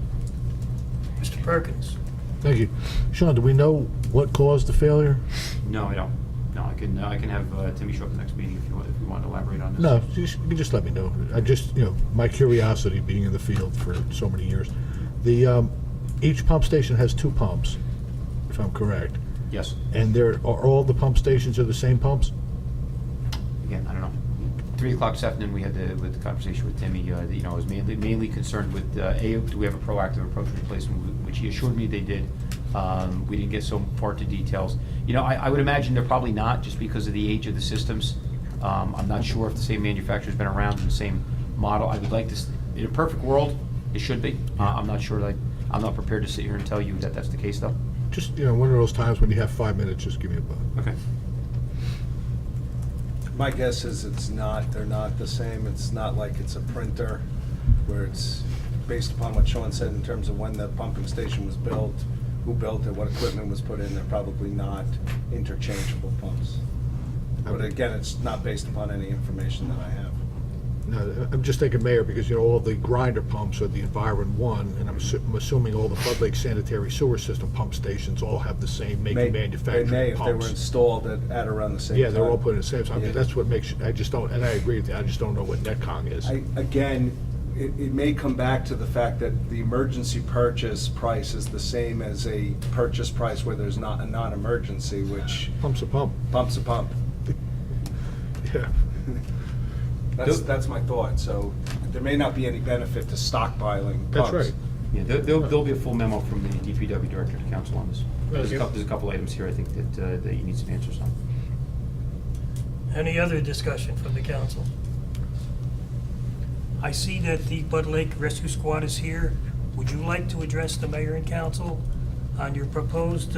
Mr. Perkins? Thank you. Sean, do we know what caused the failure? No, I don't. No, I can have Timmy show up the next meeting if you want to elaborate on this. No, you can just let me know. I just, my curiosity being in the field for so many years. Each pump station has 2 pumps, if I'm correct. Yes. And are all the pump stations are the same pumps? Again, I don't know. 3 o'clock this afternoon, we had the conversation with Timmy. I was mainly concerned with do we have a proactive approach to replacement, which he assured me they did. We didn't get so far to details. I would imagine they're probably not, just because of the age of the systems. I'm not sure if the same manufacturer's been around in the same model. I would like to, in a perfect world, it should be. I'm not sure. I'm not prepared to sit here and tell you that that's the case, though. Just, one of those times when you have 5 minutes, just give me a buzz. Okay. My guess is they're not the same. It's not like it's a printer where it's based upon what Sean said in terms of when the pumping station was built, who built it, what equipment was put in. They're probably not interchangeable pumps. But again, it's not based upon any information that I have. No, I'm just thinking, Mayor, because, all the grinder pumps are the Environ 1, and I'm assuming all the Bud Lake sanitary sewer system pump stations all have the same make and manufacturing They may if they were pumps. installed at around the same time. Yeah, they're all put in the same, so Yeah. that's what makes, I just don't, and I agree with you, I just don't know what Netcong is. Again, it may come back to the fact that the emergency purchase price is the same as a purchase price where there's not a non-emergency, which Pump's a pump. pump's a pump. Yeah. That's my thought. So there may not be any benefit to stockpiling That's pumps. right. Yeah, there'll be a full memo from the DPW director to council on this. There's a couple items here I think that you need some answers on. Any other discussion from the council? I see that the Bud Lake Rescue Squad is here. Would you like to address the mayor and council on your proposed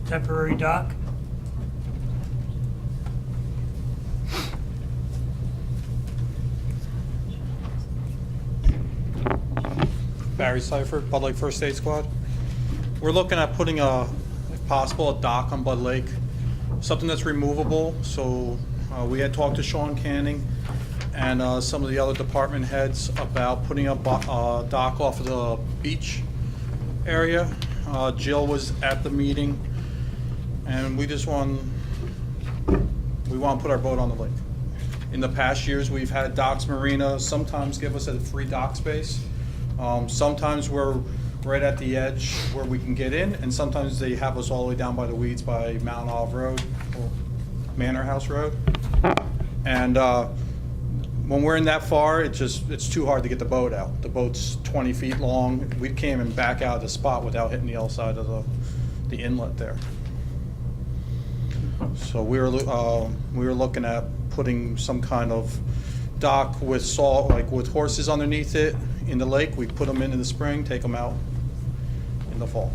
temporary dock? Barry Seifert, Bud Lake First Aid Squad. We're looking at putting if possible, a dock on Bud Lake, something that's removable. So we had talked to Sean Canning and some of the other department heads about putting a dock off of the beach area. Jill was at the meeting, and we want to put our boat on the lake. In the past years, we've had Docks Marina sometimes give us a free dock space. Sometimes we're right at the edge where we can get in, and sometimes they have us all the way down by the weeds by Mount Olive Road, or Manor House Road. And when we're in that far, it's too hard to get the boat out. The boat's 20 feet long. We can't even back out of the spot without hitting the other side of the inlet there. So we were looking at putting some kind of dock with salt, like with horses underneath it in the lake. We put them in the spring, take them out in the fall.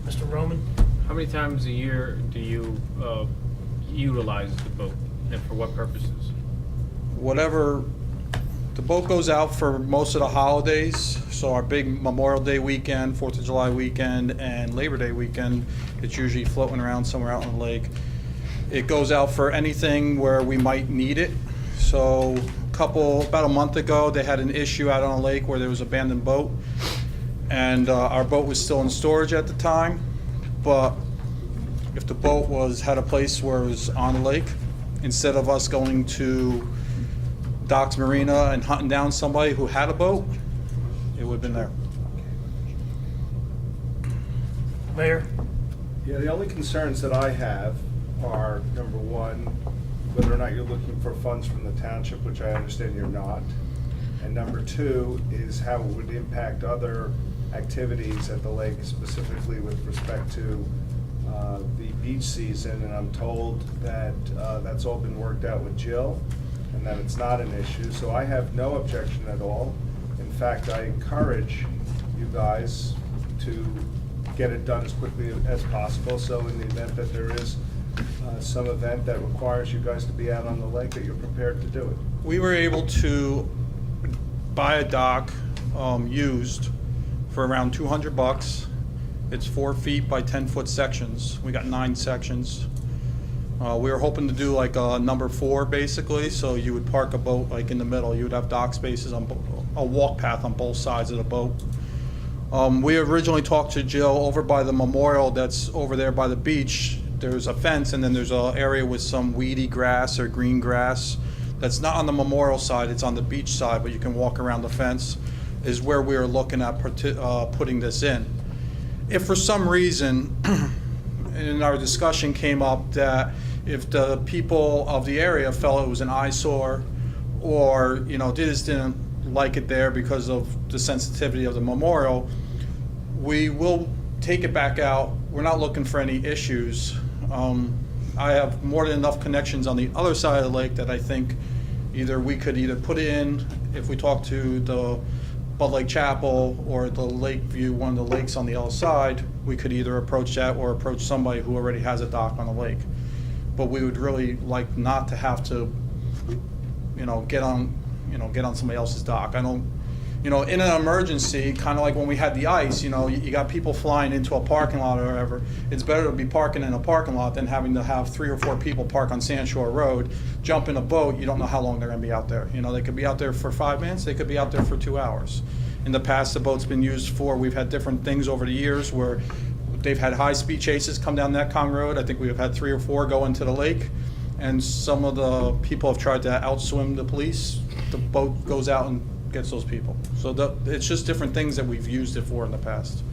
Mr. Roman? How many times a year do you utilize the boat, and for what purposes? Whatever, the boat goes out for most of the holidays, so our big Memorial Day weekend, 4th of July weekend, and Labor Day weekend, it's usually floating around somewhere out on the lake. It goes out for anything where we might need it. So about a month ago, they had an issue out on a lake where there was an abandoned boat, and our boat was still in storage at the time. But if the boat had a place where it was on the lake, instead of us going to Docks Marina and hunting down somebody who had a boat, it would have been there. Mayor? Yeah, the only concerns that I have are, number one, whether or not you're looking for funds from the township, which I understand you're not. And number two is how it would impact other activities at the lake, specifically with respect to the beach season. And I'm told that that's all been worked out with Jill and that it's not an issue. So I have no objection at all. In fact, I encourage you guys to get it done as quickly as possible. So in the event that there is some event that requires you guys to be out on the lake, that you're prepared to do it. We were able to buy a dock used for around $200. It's 4 feet by 10-foot sections. We got 9 sections. We were hoping to do like a number 4 basically, so you would park a boat like in the middle. You would have dock spaces on a walk path on both sides of the boat. We originally talked to Jill over by the memorial that's over there by the beach. There's a fence and then there's an area with some weedy grass or green grass that's not on the memorial side, it's on the beach side, but you can walk around the fence, is where we were looking at putting this in. If for some reason, in our discussion came up that if the people of the area felt it was an eyesore or, you know, just didn't like it there because of the sensitivity of the memorial, we will take it back out. We're not looking for any issues. I have more than enough connections on the other side of the lake that I think we could either put it in if we talk to the Bud Lake Chapel or the Lakeview, one of the lakes on the other side, we could either approach that or approach somebody who already has a dock on the lake. But we would really like not to have to, get on somebody else's dock. I don't, in an emergency, kind of like when we had the ice, you got people flying into a parking lot or whatever. It's better to be parking in a parking lot than having to have 3 or 4 people park on Sand Shore Road, jump in a boat. You don't know how long they're going to be out there. They could be out there for 5 minutes. They could be out there for 2 hours. In the past, the boat's been used for, we've had different things over the years where they've had high-speed chases come down Netcong Road. I think we've had 3 or 4 go into the lake. And some of the people have tried to outswim the police. The boat goes out and gets those people. So it's just different things that we've used it for in the past.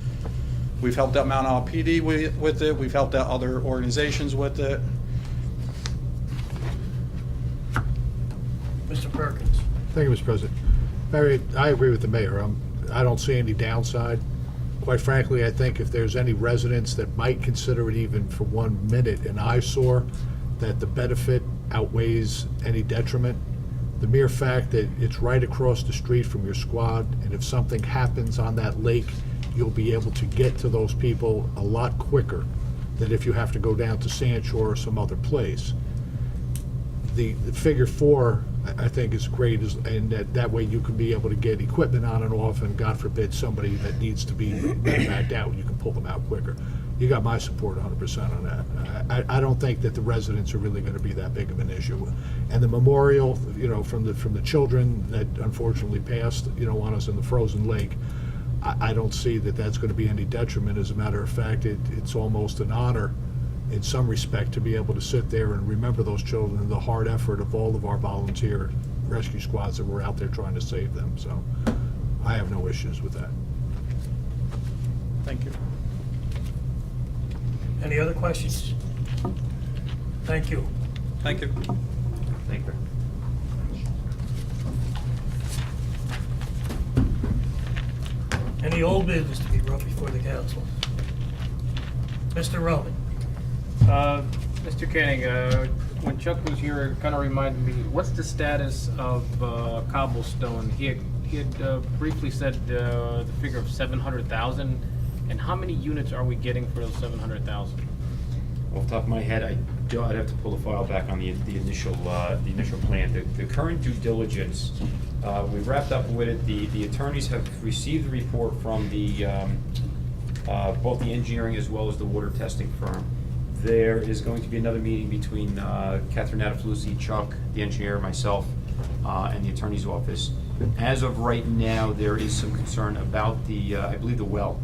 We've helped out Mount Isle PD with it. We've helped out other organizations with it. Mr. Perkins? Thank you, Mr. President. Barry, I agree with the mayor. I don't see any downside. Quite frankly, I think if there's any residents that might consider it even for 1 minute an eyesore, that the benefit outweighs any detriment. The mere fact that it's right across the street from your squad, and if something happens on that lake, you'll be able to get to those people a lot quicker than if you have to go down to Sand Shore or some other place. The figure 4, I think, is great, and that way you can be able to get equipment on and off, and God forbid somebody that needs to be backed out, you can pull them out quicker. You got my support 100% on that. I don't think that the residents are really going to be that big of an issue. And the memorial, from the children that unfortunately passed, on us in the frozen lake, I don't see that that's going to be any detriment. As a matter of fact, it's almost an honor in some respect to be able to sit there and remember those children and the hard effort of all of our volunteer rescue squads that were out there trying to save them. So I have no issues with that. Thank you. Any other questions? Thank you. Thank you. Thank you. Any old business to be brought before the council? Mr. Roman? Mr. Kenning, when Chuck was here, it kind of reminded me, what's the status of Cobblestone? He had briefly said the figure of 700,000, and how many units are we getting for those 700,000? Off the top of my head, I'd have to pull the file back on the initial plan. The current due diligence, we've wrapped up with it. The attorneys have received the report from both the engineering as well as the water testing firm. There is going to be another meeting between Catherine Nataflusi, Chuck, the engineer, myself, and the attorney's office. As of right now, there is some concern about I believe the well.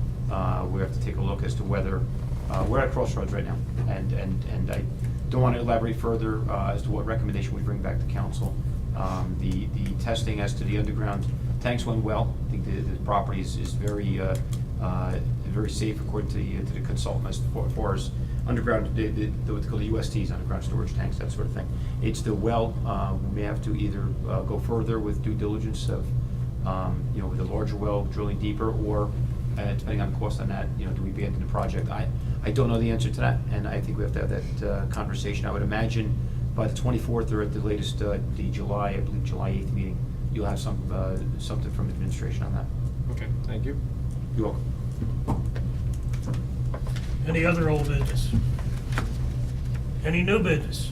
We have to take a look as to whether we're at a crossroads right now, and I don't want to elaborate further as to what recommendation we bring back to council The testing as to the underground tanks went well. I think the property is very safe according to the consultant as far as underground, what they call the USTs, underground storage tanks, that sort of thing. It's the well, we may have to either go further with due diligence of, with a larger well, drilling deeper, or depending on the cost on that, do we abandon the project? I don't know the answer to that, and I think we have to have that conversation. I would imagine by the 24th or at the latest, the July 8th meeting, you'll have something from administration on that. Okay, thank you. You're welcome. Any other old business? Any new business?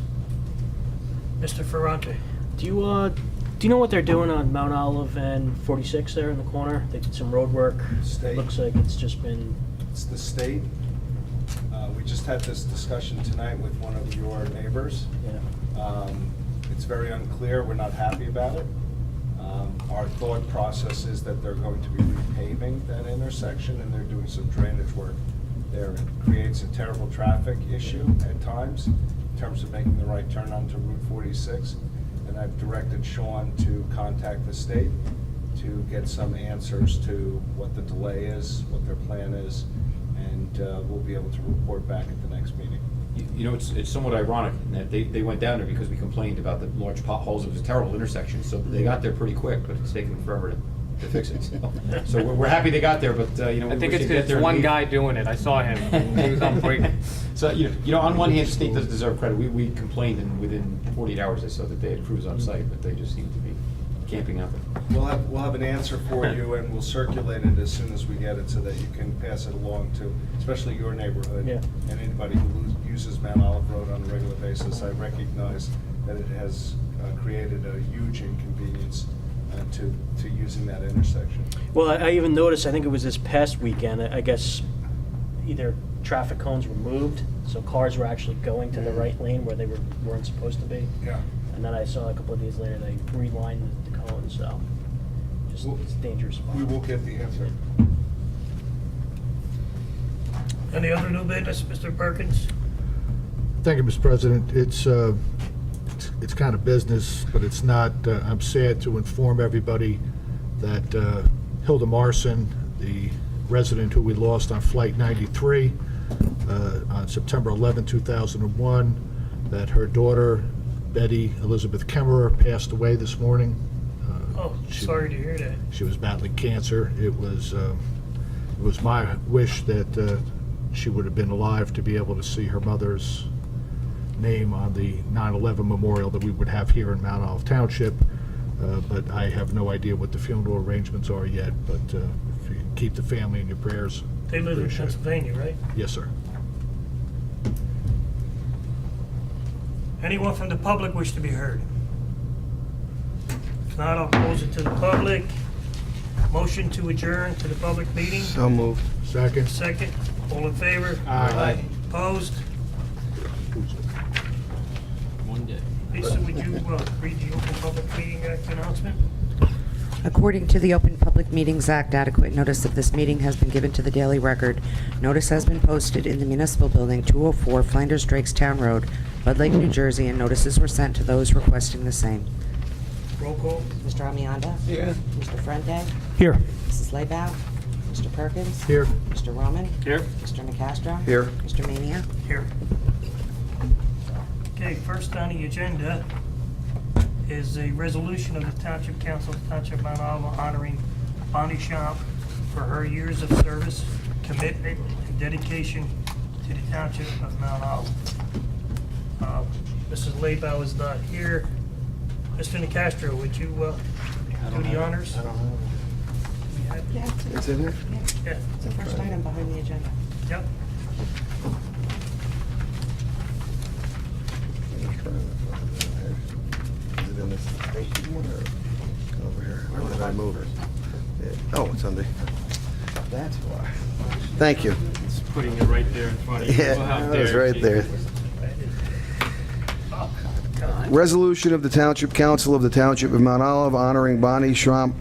Mr. Ferrante? Do you know what they're doing on Mount Olive and 46 there in the corner? They did some road work. State. Looks like it's just been, It's the state. We just had this discussion tonight with one of your neighbors. yeah. It's very unclear. We're not happy about it. Our thought process is that they're going to be repaving that intersection, and they're doing some drainage work there. It creates a terrible traffic issue at times in terms of making the right turn onto Route 46. And I've directed Sean to contact the state to get some answers to what the delay is, what their plan is, and we'll be able to report back at the next meeting. It's somewhat ironic that they went down there because we complained about the large potholes. It was a terrible intersection, so they got there pretty quick, but it's taken them forever to fix it. So we're happy they got there, but I think we it's should because get it's there and one leave. guy doing it. I saw him. He was on break. So, on one hand, the state does deserve credit. We complained, and within 48 hours, they saw that they had crews on site, but they just seemed to be camping out there. We'll have an answer for you, and we'll circulate it as soon as we get it so that you can pass it along to, especially your neighborhood. Yeah. And anybody who uses Mount Olive Road on a regular basis. I recognize that it has created a huge inconvenience to using that intersection. Well, I even noticed, I think it was this past weekend, I guess either traffic cones were moved, so cars were actually going to the right lane where they weren't supposed to be. Yeah. And then I saw a couple of days later, they relined the cones, so just it's a dangerous spot. We will get the answer. Any other new business, Mr. Perkins? Thank you, Mr. President. It's kind of business, but it's not. I'm sad to inform everybody that Hilda Marson, the resident who we lost on Flight 93 on September 11, 2001, that her daughter, Betty Elizabeth Kemmerer, passed away this morning. Oh, sorry to hear that. She was battling cancer. It was my wish that she would have been alive to be able to see her mother's name on the 9/11 memorial that we would have here in Mount Olive Township. But I have no idea what the funeral arrangements are yet. But if you can keep the family in your prayers. They live in appreciate it. Pennsylvania, right? Yes, sir. Anyone from the public wish to be heard? If not, I'll close it to the public. Motion to adjourn to the public meeting. So moved. Second. Second. All in favor? Aye. Opposed? One day. Lisa, would you read the Open Public Meeting Act announcement? According to the Open Public Meetings Act, adequate notice of this meeting has been given to the Daily Record. Notice has been posted in the Municipal Building, 204 Flanders Drakes Town Road, Bud Lake, New Jersey, and notices were sent to those requesting the same. Roll call. Mr. Amianda? Yeah. Mr. Frente? Here. Mrs. Laybow? Mr. Perkins? Here. Mr. Roman? Here. Mr. Nacastro? Here. Mr. Mania? Here. Okay, first on the agenda is a resolution of the Township Council of the Township of Mount Olive honoring Bonnie Champ for her years of service, commitment, and dedication to the Township of Mount Olive. Mrs. Laybow is not here. Mr. Nacastro, would you do the honors? Yeah, Is it here? Yeah, it's the first item behind the agenda. yep. Is it in this station one or over here? Where did I move it? Oh, it's on the, that's why. Thank you. It's putting it right there in front of you. Well, how Yeah, that was dare right you. there. Resolution of the Township Council of the Township of Mount Olive honoring Bonnie Schramp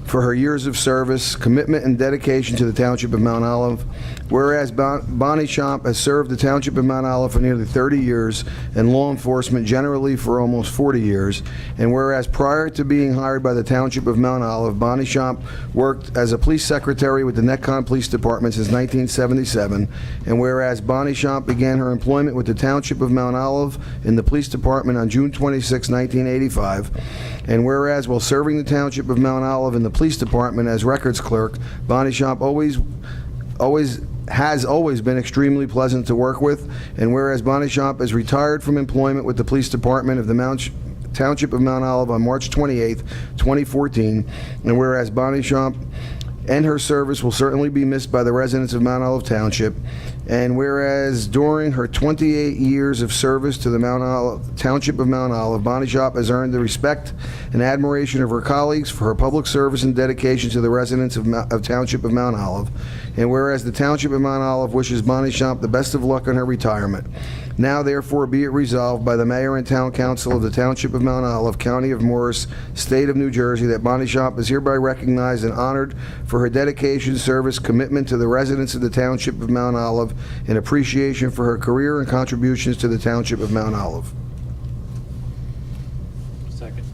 for her years of service, commitment, and dedication to the Township of Mount Olive. Whereas Bonnie Schomp has served the Township of Mount Olive for nearly 30 years and law enforcement generally for almost 40 years. And whereas prior to being hired by the Township of Mount Olive, Bonnie Schomp worked as a police secretary with the Netcon Police Department since 1977. And whereas Bonnie Schomp began her employment with the Township of Mount Olive in the Police Department on June 26, 1985. And whereas while serving the Township of Mount Olive in the Police Department as records clerk, Bonnie Schomp has always been extremely pleasant to work with. And whereas Bonnie Schomp is retired from employment with the Police Department of the Township of Mount Olive on March 28, 2014. And whereas Bonnie Schomp and her service will certainly be missed by the residents of Mount Olive Township. And whereas during her 28 years of service to the Township of Mount Olive, Bonnie Schomp has earned the respect and admiration of her colleagues for her public service and dedication to the residents of Township of Mount Olive. And whereas the Township of Mount Olive wishes Bonnie Schomp the best of luck on her retirement. Now therefore be it resolved by the Mayor and Town Council of the Township of Mount Olive, County of Morris, State of New Jersey, that Bonnie Schomp is hereby recognized and honored for her dedication, service, commitment to the residents of the Township of Mount Olive, and appreciation for her career and contributions to the Township of Mount Olive. Second.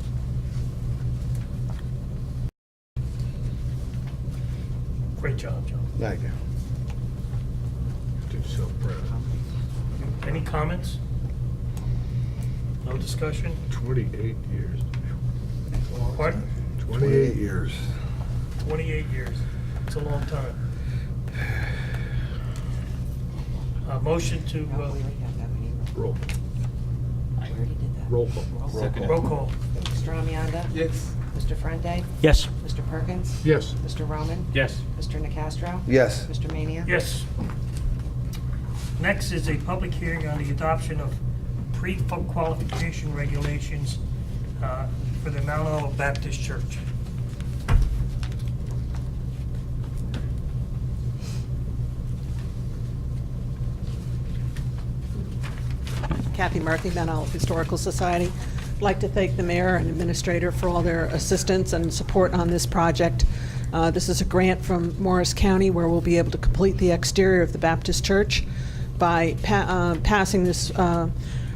Great job, John. Thank you. Any comments? No discussion? 28 years. Pardon? 28 years. 28 years. It's a long time. Motion to, Roll. We already did that. Roll call. roll call. Mr. Amianda? Yes. Mr. Frente? Yes. Mr. Perkins? Yes. Mr. Roman? Yes. Mr. Nacastro? Yes. Mr. Mania? Yes. Next is a public hearing on the adoption of pre-qualification regulations for the Mount Olive Baptist Church. Kathy Murphy, Mount Olive Historical Society. I'd like to thank the mayor and administrator for all their assistance and support on this project. This is a grant from Morris County where we'll be able to complete the exterior of the Baptist church. By passing this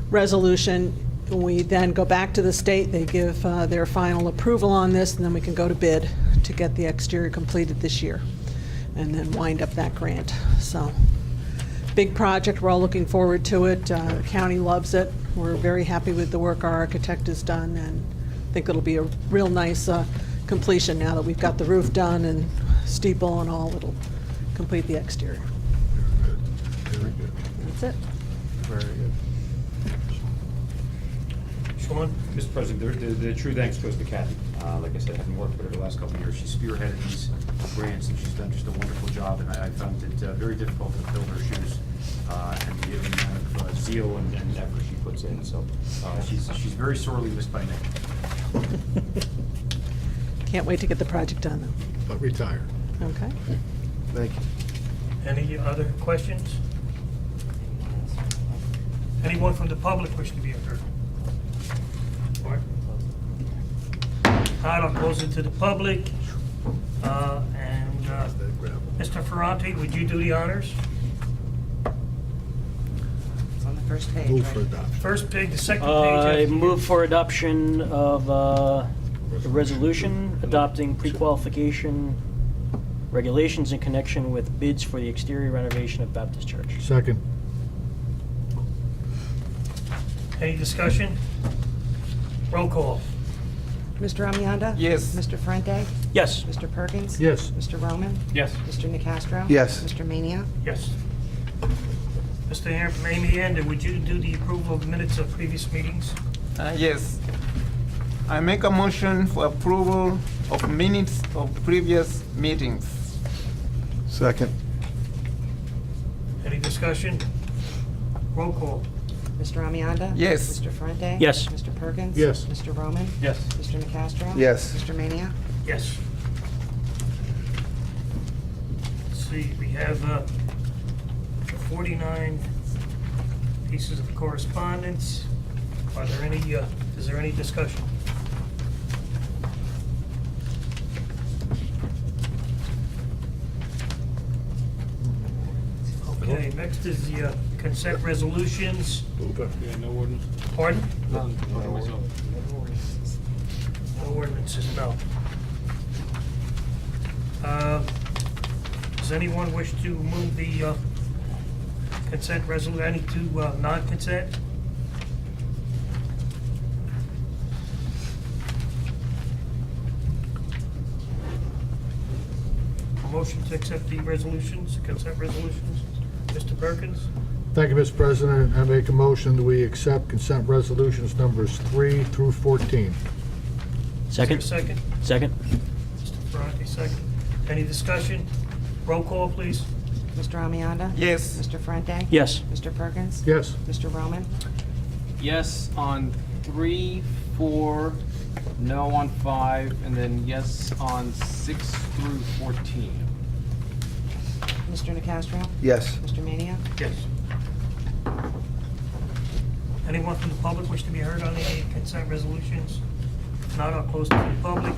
resolution, we then go back to the state, they give their final approval on this, and then we can go to bid to get the exterior completed this year, and then wind up that grant. So, big project, we're all looking forward to it. The county loves it. We're very happy with the work our architect has done, and think it'll be a real nice completion now that we've got the roof done and steeple and all. It'll complete the exterior. Very good. That's it. Very good. Sean? Mr. President, the true thanks goes to Kathy. Like I said, having worked with her the last couple of years, she's spearheaded these grants, and she's done just a wonderful job, and I found it very difficult to fill her shoes, and the amount of zeal and effort she puts in, so she's very sorely missed by now. Can't wait to get the project done, But retired. though. Okay. Thank you. Any other questions? Anyone from the public wish to be heard? All right, I'll close it to the public. Mr. Ferranti, would you do the honors? It's on the first page, Move for right? adoption. First page, the second page. I after you. move for adoption of the resolution adopting pre-qualification regulations in connection with bids for the exterior renovation of Baptist Church. Second. Any discussion? Roll call. Mr. Amianda? Yes. Mr. Frente? Yes. Mr. Perkins? Yes. Mr. Roman? Yes. Mr. Nacastro? Yes. Mr. Mania? Yes. Mr. Amianda, would you do the approval of minutes of previous meetings? Yes. I make a motion for approval of minutes of previous meetings. Second. Any discussion? Roll call. Mr. Amianda? Yes. Mr. Frente? Yes. Mr. Perkins? Yes. Mr. Roman? Yes. Mr. Nacastro? Yes. Mr. Mania? Yes. Let's see, we have 49 pieces of correspondence. Are there any, is there any discussion? Next is the consent resolutions. Yeah, no ordinance. Pardon? None. Order myself. No ordinances, no. Does anyone wish to move the consent resolution, any to non-consent? A motion to accept the resolutions, consent resolutions. Mr. Perkins? Thank you, Mr. President. I make a motion that we accept consent resolutions numbers 3 through 14. Second? Is there a second? Second? Mr. Ferranti, second. Any discussion? Roll call, please. Mr. Amianda? Yes. Mr. Frente? Yes. Mr. Perkins? Yes. Mr. Roman? Yes on 3, 4, no on 5, and then yes on 6 through 14. Mr. Nacastro? Yes. Mr. Mania? Yes. Anyone from the public wish to be heard on any consent resolutions? If not, I'll close to the public.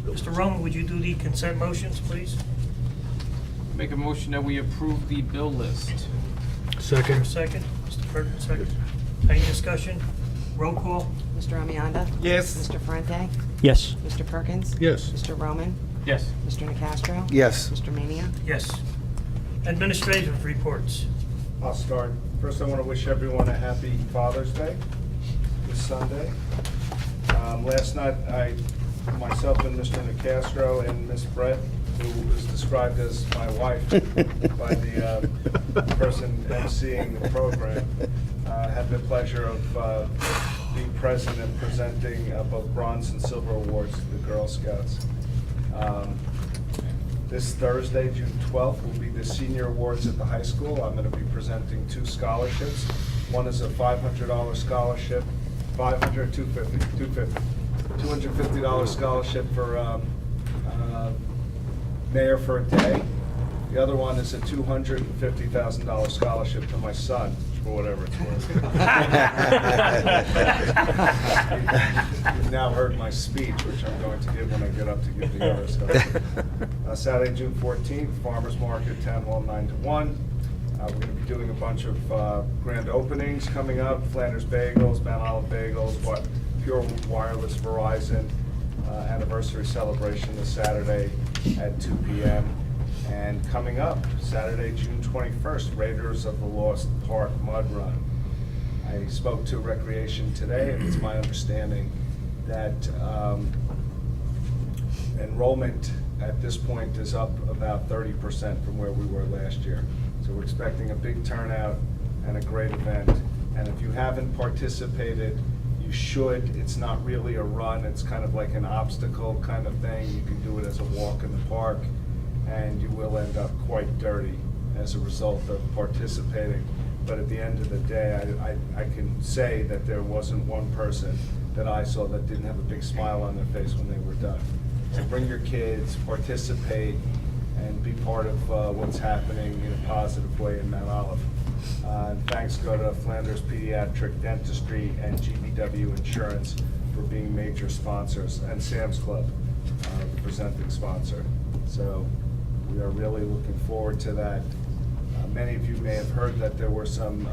Mr. Roman, would you do the consent motions, please? Make a motion that we approve the bill list. Second. Second. Mr. Perkins, second. Any discussion? Roll call? Mr. Amianda? Yes. Mr. Frente? Yes. Mr. Perkins? Yes. Mr. Roman? Yes. Mr. Nacastro? Yes. Mr. Mania? Yes. Administrative reports. I'll start. First, I want to wish everyone a happy Father's Day this Sunday. Last night, myself and Mr. Nacastro and Miss Brett, who was described as my wife by the person emceeing the program, had the pleasure of being present and presenting both bronze and silver awards to the Girl Scouts. This Thursday, June 12th, will be the senior awards at the high school. I'm going to be presenting 2 scholarships. One is a $500 scholarship, $250 scholarship for mayor for a day. The other one is a $250,000 scholarship to my son, for whatever it's worth. You've now heard my speech, which I'm going to give when I get up to give the other stuff. Saturday, June 14th, Farmers Market, Town Hall, 9 to 1. We're going to be doing a bunch of grand openings coming up. Flanders Bagels, Mount Olive Bagels, Pure Wireless Verizon anniversary celebration this Saturday at 2 p.m. And coming up, Saturday, June 21st, Raiders of the Lost Park Mud Run. I spoke to Recreation today, and it's my understanding that enrollment at this point is up about 30% from where we were last year. So we're expecting a big turnout and a great event. And if you haven't participated, you should. It's not really a run. It's kind of like an obstacle kind of thing. You can do it as a walk in the park, and you will end up quite dirty as a result of participating. But at the end of the day, I can say that there wasn't one person that I saw that didn't have a big smile on their face when they were done. So bring your kids, participate, and be part of what's happening in a positive way in Mount Olive. And thanks go to Flanders Pediatric Dentistry and GBW Insurance for being major sponsors, and Sam's Club, the presenting sponsor. So we are really looking forward to that. Many of you may have heard that there were some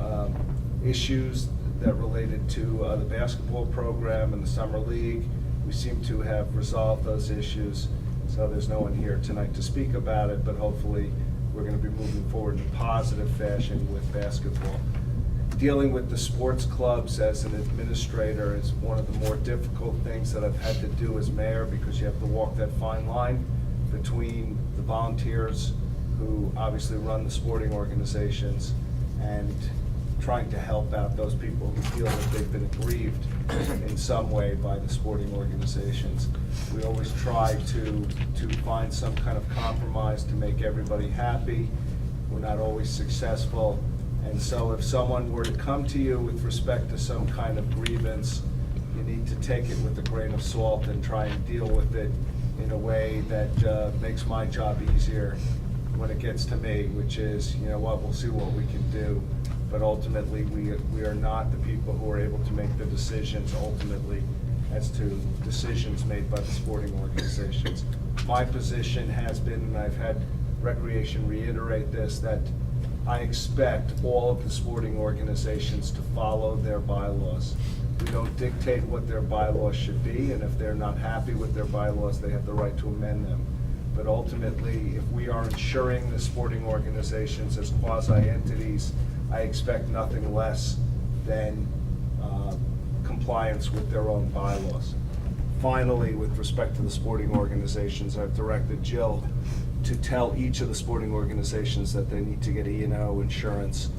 issues that related to the basketball program and the summer league. We seem to have resolved those issues, so there's no one here tonight to speak about it, but hopefully we're going to be moving forward in a positive fashion with basketball. Dealing with the sports clubs as an administrator is one of the more difficult things that I've had to do as mayor, because you have to walk that fine line between the volunteers who obviously run the sporting organizations and trying to help out those people who feel that they've been aggrieved in some way by the sporting organizations. We always try to find some kind of compromise to make everybody happy. We're not always successful. And so if someone were to come to you with respect to some kind of grievance, you need to take it with a grain of salt and try and deal with it in a way that makes my job easier when it gets to me, which is, you know what, we'll see what we can do. But ultimately, we are not the people who are able to make the decisions ultimately as to decisions made by the sporting organizations. My position has been, and I've had Recreation reiterate this, that I expect all of the sporting organizations to follow their bylaws. We don't dictate what their bylaws should be, and if they're not happy with their bylaws, they have the right to amend them. But ultimately, if we are insuring the sporting organizations as quasi-entities, I expect nothing less than compliance with their own bylaws. Finally, with respect to the sporting organizations, I've directed Jill to tell each of the sporting organizations that they need to get E&O insurance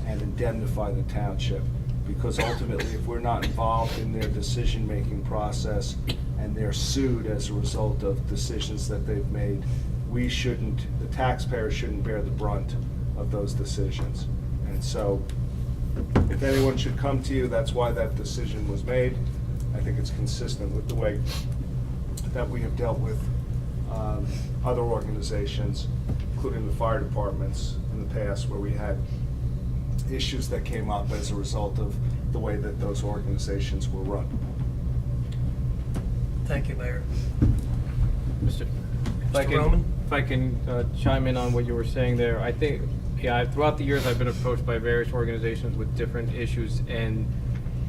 and indemnify the township, because ultimately, if we're not involved in their decision-making process and they're sued as a result of decisions that they've made, we shouldn't, the taxpayers shouldn't bear the brunt of those decisions. And so, if anyone should come to you, that's why that decision was made. I think it's consistent with the way that we have dealt with other organizations, including the fire departments in the past, where we had issues that came up as a result of the way that those organizations were run. Thank you, Mayor. Mr. Mr. Roman? If I can chime in on what you were saying there, I think, yeah, throughout the years, I've been approached by various organizations with different issues, and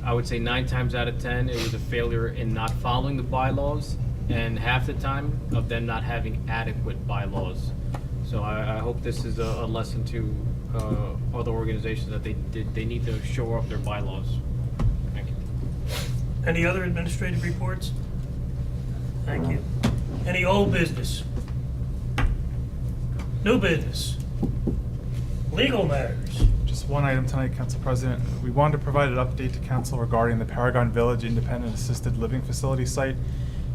I would say 9 times out of 10, it was a failure in not following the bylaws, and half the time of them not having adequate bylaws. So I hope this is a lesson to other organizations that they need to shore up their bylaws. Thank you. Any other administrative reports? Thank you. Any old business? New business? Legal matters? Just one item tonight, Council President. We wanted to provide an update to Council regarding the Paragon Village Independent Assisted Living Facility site.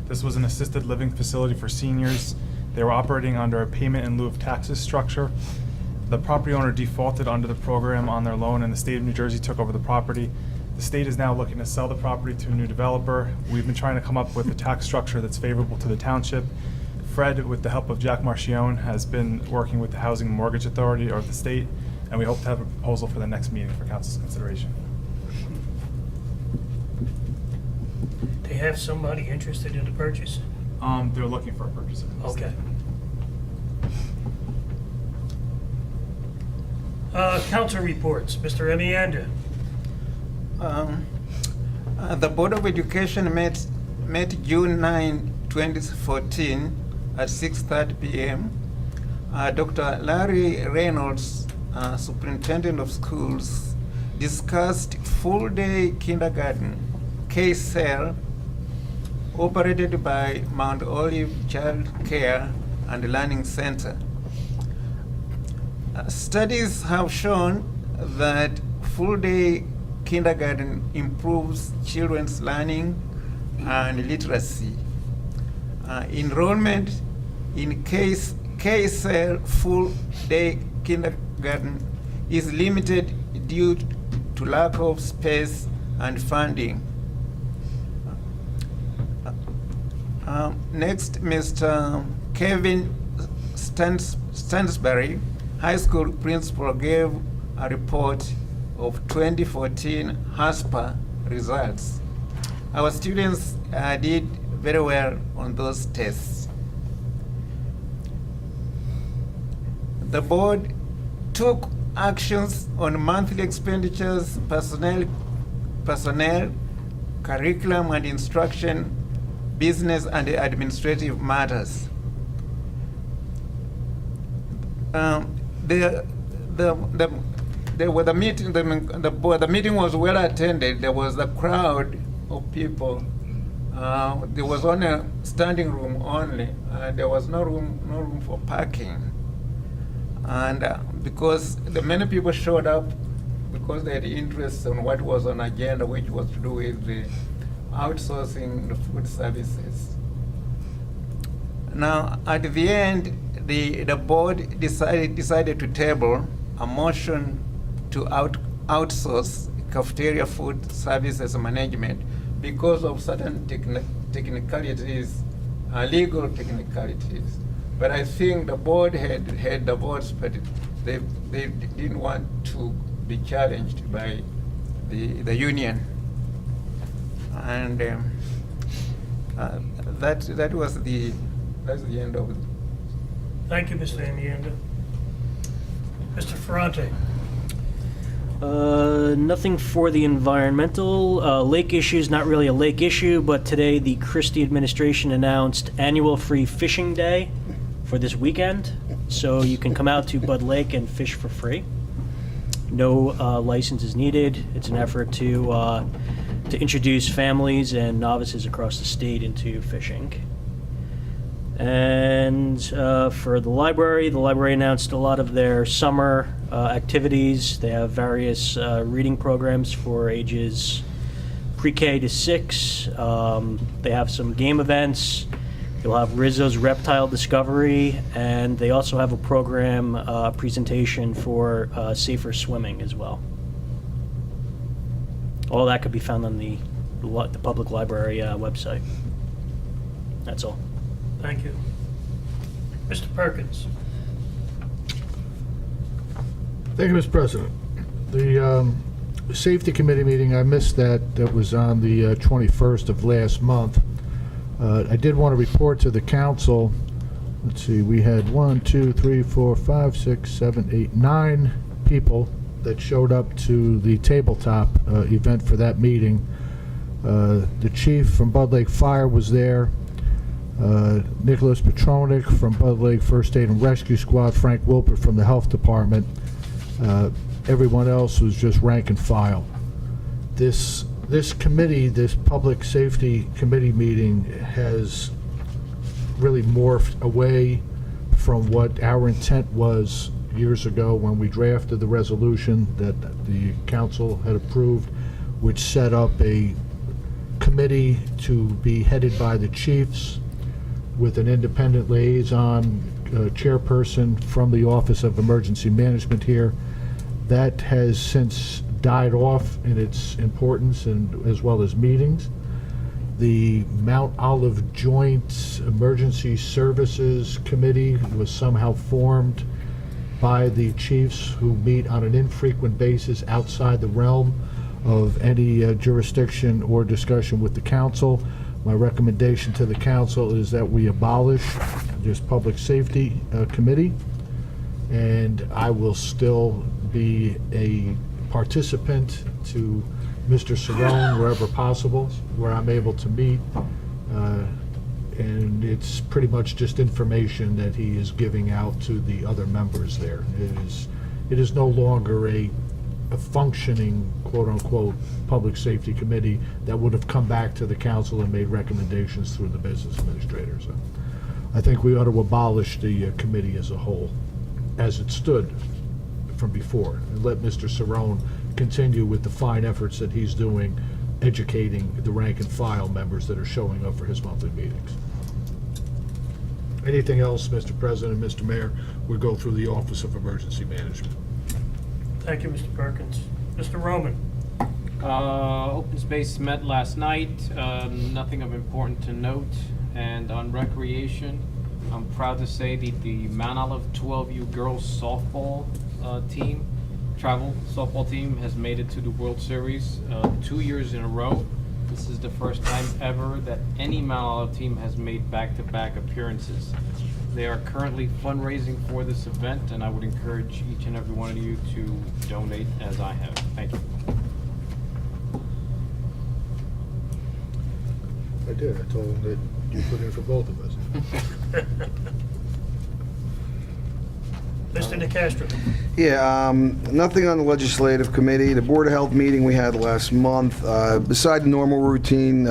This was an assisted living facility for seniors. They were operating under a payment in lieu of taxes structure. The property owner defaulted under the program on their loan, and the state of New Jersey took over the property. The state is now looking to sell the property to a new developer. We've been trying to come up with a tax structure that's favorable to the township. Fred, with the help of Jack Marchione, has been working with the Housing and Mortgage Authority of the state, and we hope to have a proposal for the next meeting for council's consideration. They have somebody interested in the purchase? They're looking for a purchaser. Okay. Council reports, Mr. Emianda. The Board of Education met June 9, 2014 at 6:30 p.m. Dr. Larry Reynolds, Superintendent of Schools, discussed full-day kindergarten, K-CEL, operated by Mount Olive Child Care and Learning Center. Studies have shown that full-day kindergarten improves children's learning and literacy. Enrollment in K-CEL full-day kindergarten is limited due to lack of space and funding. Next, Mr. Kevin Stansbury, high school principal, gave a report of 2014 HASPA results. Our students did very well on those tests. The board took actions on monthly expenditures, personnel, curriculum and instruction, business and administrative matters. The meeting was well attended. There was a crowd of people. There was only a standing room only. There was no room for parking. And because the many people showed up because they had interest in what was on agenda, which was to do with the outsourcing the food services. Now, at the end, the board decided to table a motion to outsource cafeteria food services management because of certain technicalities, legal technicalities. But I think the board had the votes, but they didn't want to be challenged by the union. And That's the end of it. Thank you, Mr. Amienda. Mr. Ferrante. Nothing for the environmental. Lake issue is not really a lake issue, but today the Christie administration announced annual free fishing day for this weekend. So you can come out to Bud Lake and fish for free. No license is needed. It's an effort to introduce families and novices across the state into fishing. And for the library announced a lot of their summer activities. They have various reading programs for ages pre-K to 6. They have some game events. You'll have Rizzo's Reptile Discovery, and they also have a program presentation for safer swimming as well. All that could be found on the public library website. That's all. Thank you. Mr. Perkins. Thank you, Mr. President. The Safety Committee meeting, I missed that. That was on the 21st of last month. I did want to report to the council. Let's see, we had 1, 2, 3, 4, 5, 6, 7, 8, 9 people that showed up to the tabletop event for that meeting. The chief from Bud Lake Fire was there. Nicholas Petronik from Bud Lake First Aid and Rescue Squad, Frank Wilpert from the Health Department. Everyone else was just rank and file. This committee, this Public Safety Committee meeting has really morphed away from what our intent was years ago when we drafted the resolution that the council had approved, which set up a committee to be headed by the chiefs with an independent liaison chairperson from the Office of Emergency Management here. That has since died off in its importance and as well as meetings. The Mount Olive Joint Emergency Services Committee was somehow formed by the chiefs who meet on an infrequent basis outside the realm of any jurisdiction or discussion with the council. My recommendation to the council is that we abolish this Public Safety Committee, and I will still be a participant to Mr. Cerrone wherever possible, where I'm able to meet, and it's pretty much just information that he is giving out to the other members there. It is no longer a functioning, quote-unquote, public safety committee that would have come back to the council and made recommendations through the business administrator. So I think we ought to abolish the committee as a whole, as it stood from before, and let Mr. Cerrone continue with the fine efforts that he's doing, educating the rank and file members that are showing up for his monthly meetings. Anything else, Mr. President, Mr. Mayor, we go through the Office of Emergency Management. Thank you, Mr. Perkins. Mr. Roman. Open Space met last night. Nothing of importance to note. And on recreation, I'm proud to say that the Mount Olive 12U girls softball team, travel softball team, has made it to the World Series 2 years in a row. This is the first time ever that any Mount Olive team has made back-to-back appearances. They are currently fundraising for this event, and I would encourage each and every one of you to donate as I have. Thank you. I did. I told him that you put in for both of us. Mr. DeCastro. Yeah, nothing on the legislative committee. The Board of Health meeting we had last month, beside the normal routine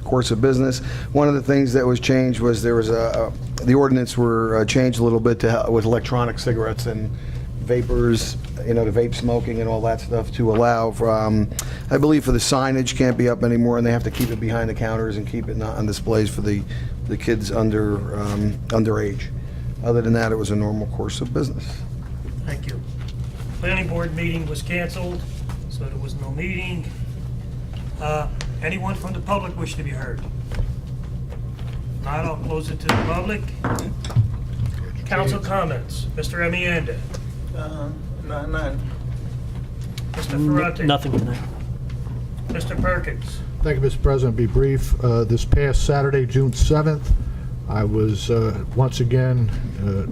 course of business, one of the things that was changed was there was the ordinance were changed a little bit to with electronic cigarettes and vapors, you know, the vape smoking and all that stuff to allow for, I believe for the signage can't be up anymore, and they have to keep it behind the counters and keep it not on displays for the kids underage. Other than that, it was a normal course of business. Thank you. Planning board meeting was canceled, so there was no meeting. Anyone from the public wish to be heard? Not, I'll close it to the public. Council comments. Mr. Amianda. None. Mr. Ferrante. Nothing tonight. Mr. Perkins. Thank you, Mr. President. Be brief. This past Saturday, June 7th, I was once again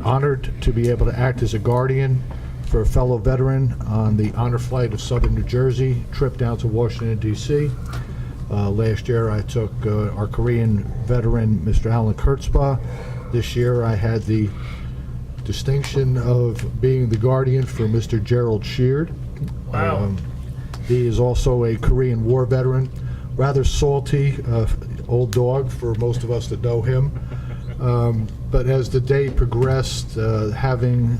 honored to be able to act as a guardian for a fellow veteran on the honor flight of Southern New Jersey trip down to Washington, D.C. Last year, I took our Korean veteran, Mr. Alan Kurtzba. This year, I had the distinction of being the guardian for Mr. Gerald Sheard. Wow. He is also a Korean War veteran, rather salty old dog for most of us that know him. But as the day progressed, having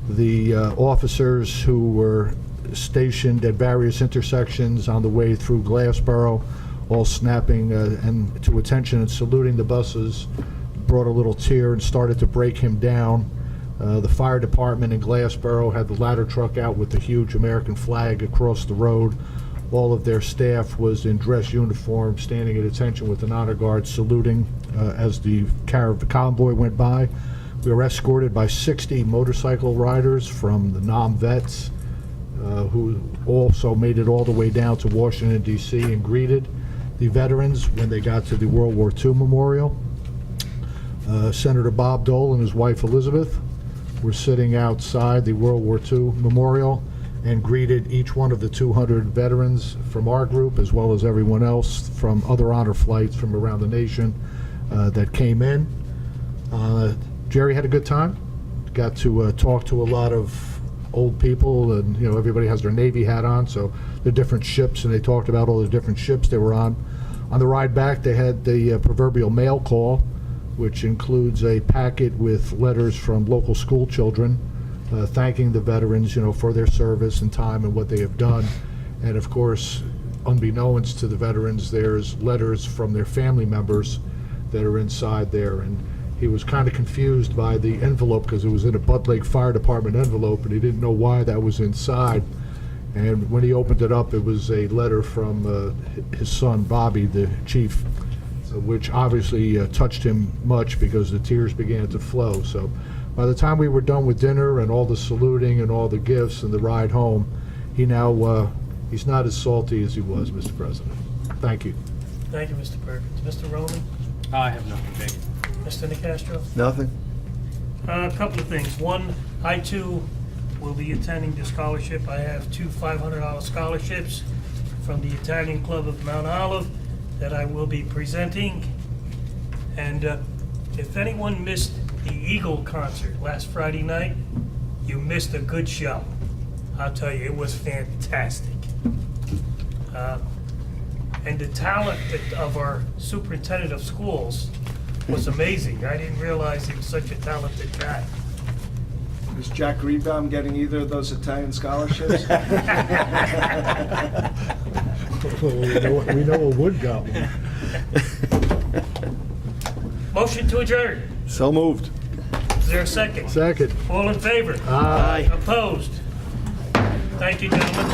the officers who were stationed at various intersections on the way through Glassboro, all snapping and to attention and saluting the buses, brought a little tear and started to break him down. The fire department in Glassboro had the ladder truck out with the huge American flag across the road. All of their staff was in dress uniform, standing at attention with an honor guard, saluting as the convoy went by. We were escorted by 60 motorcycle riders from the Nam Vets, who also made it all the way down to Washington, D.C. and greeted the veterans when they got to the World War II Memorial. Senator Bob Dole and his wife Elizabeth were sitting outside the World War II Memorial and greeted each one of the 200 veterans from our group, as well as everyone else from other honor flights from around the nation that came in. Jerry had a good time. Got to talk to a lot of old people, and you know, everybody has their Navy hat on, so they're different ships, and they talked about all the different ships they were on. On the ride back, they had the proverbial mail call, which includes a packet with letters from local school children thanking the veterans, you know, for their service and time and what they have done. And of course, unbeknownst to the veterans, there's letters from their family members that are inside there. And he was kind of confused by the envelope because it was in a Budd Lake Fire Department envelope, and he didn't know why that was inside. And when he opened it up, it was a letter from his son, Bobby, the chief, which obviously touched him much because the tears began to flow. So by the time we were done with dinner and all the saluting and all the gifts and the ride home, he now, he's not as salty as he was, Mr. President. Thank you. Thank you, Mr. Perkins. Mr. Rowley? I have nothing, thank you. Mr. Nicastro? Nothing? A couple of things. One, I too will be attending the scholarship. I have two $500 scholarships from the Italian Club of Mount Olive that I will be presenting. And if anyone missed the Eagle concert last Friday night, you missed a good show. I'll tell you, it was fantastic. And the talent of our superintendent of schools was amazing. I didn't realize he was such a talented guy. Is Jack Greenbaum getting either of those Italian scholarships? We know a Wood got one. Motion to adjourn. So moved. Is there a second? Second. All in favor? Aye. Opposed? Thank you, gentlemen.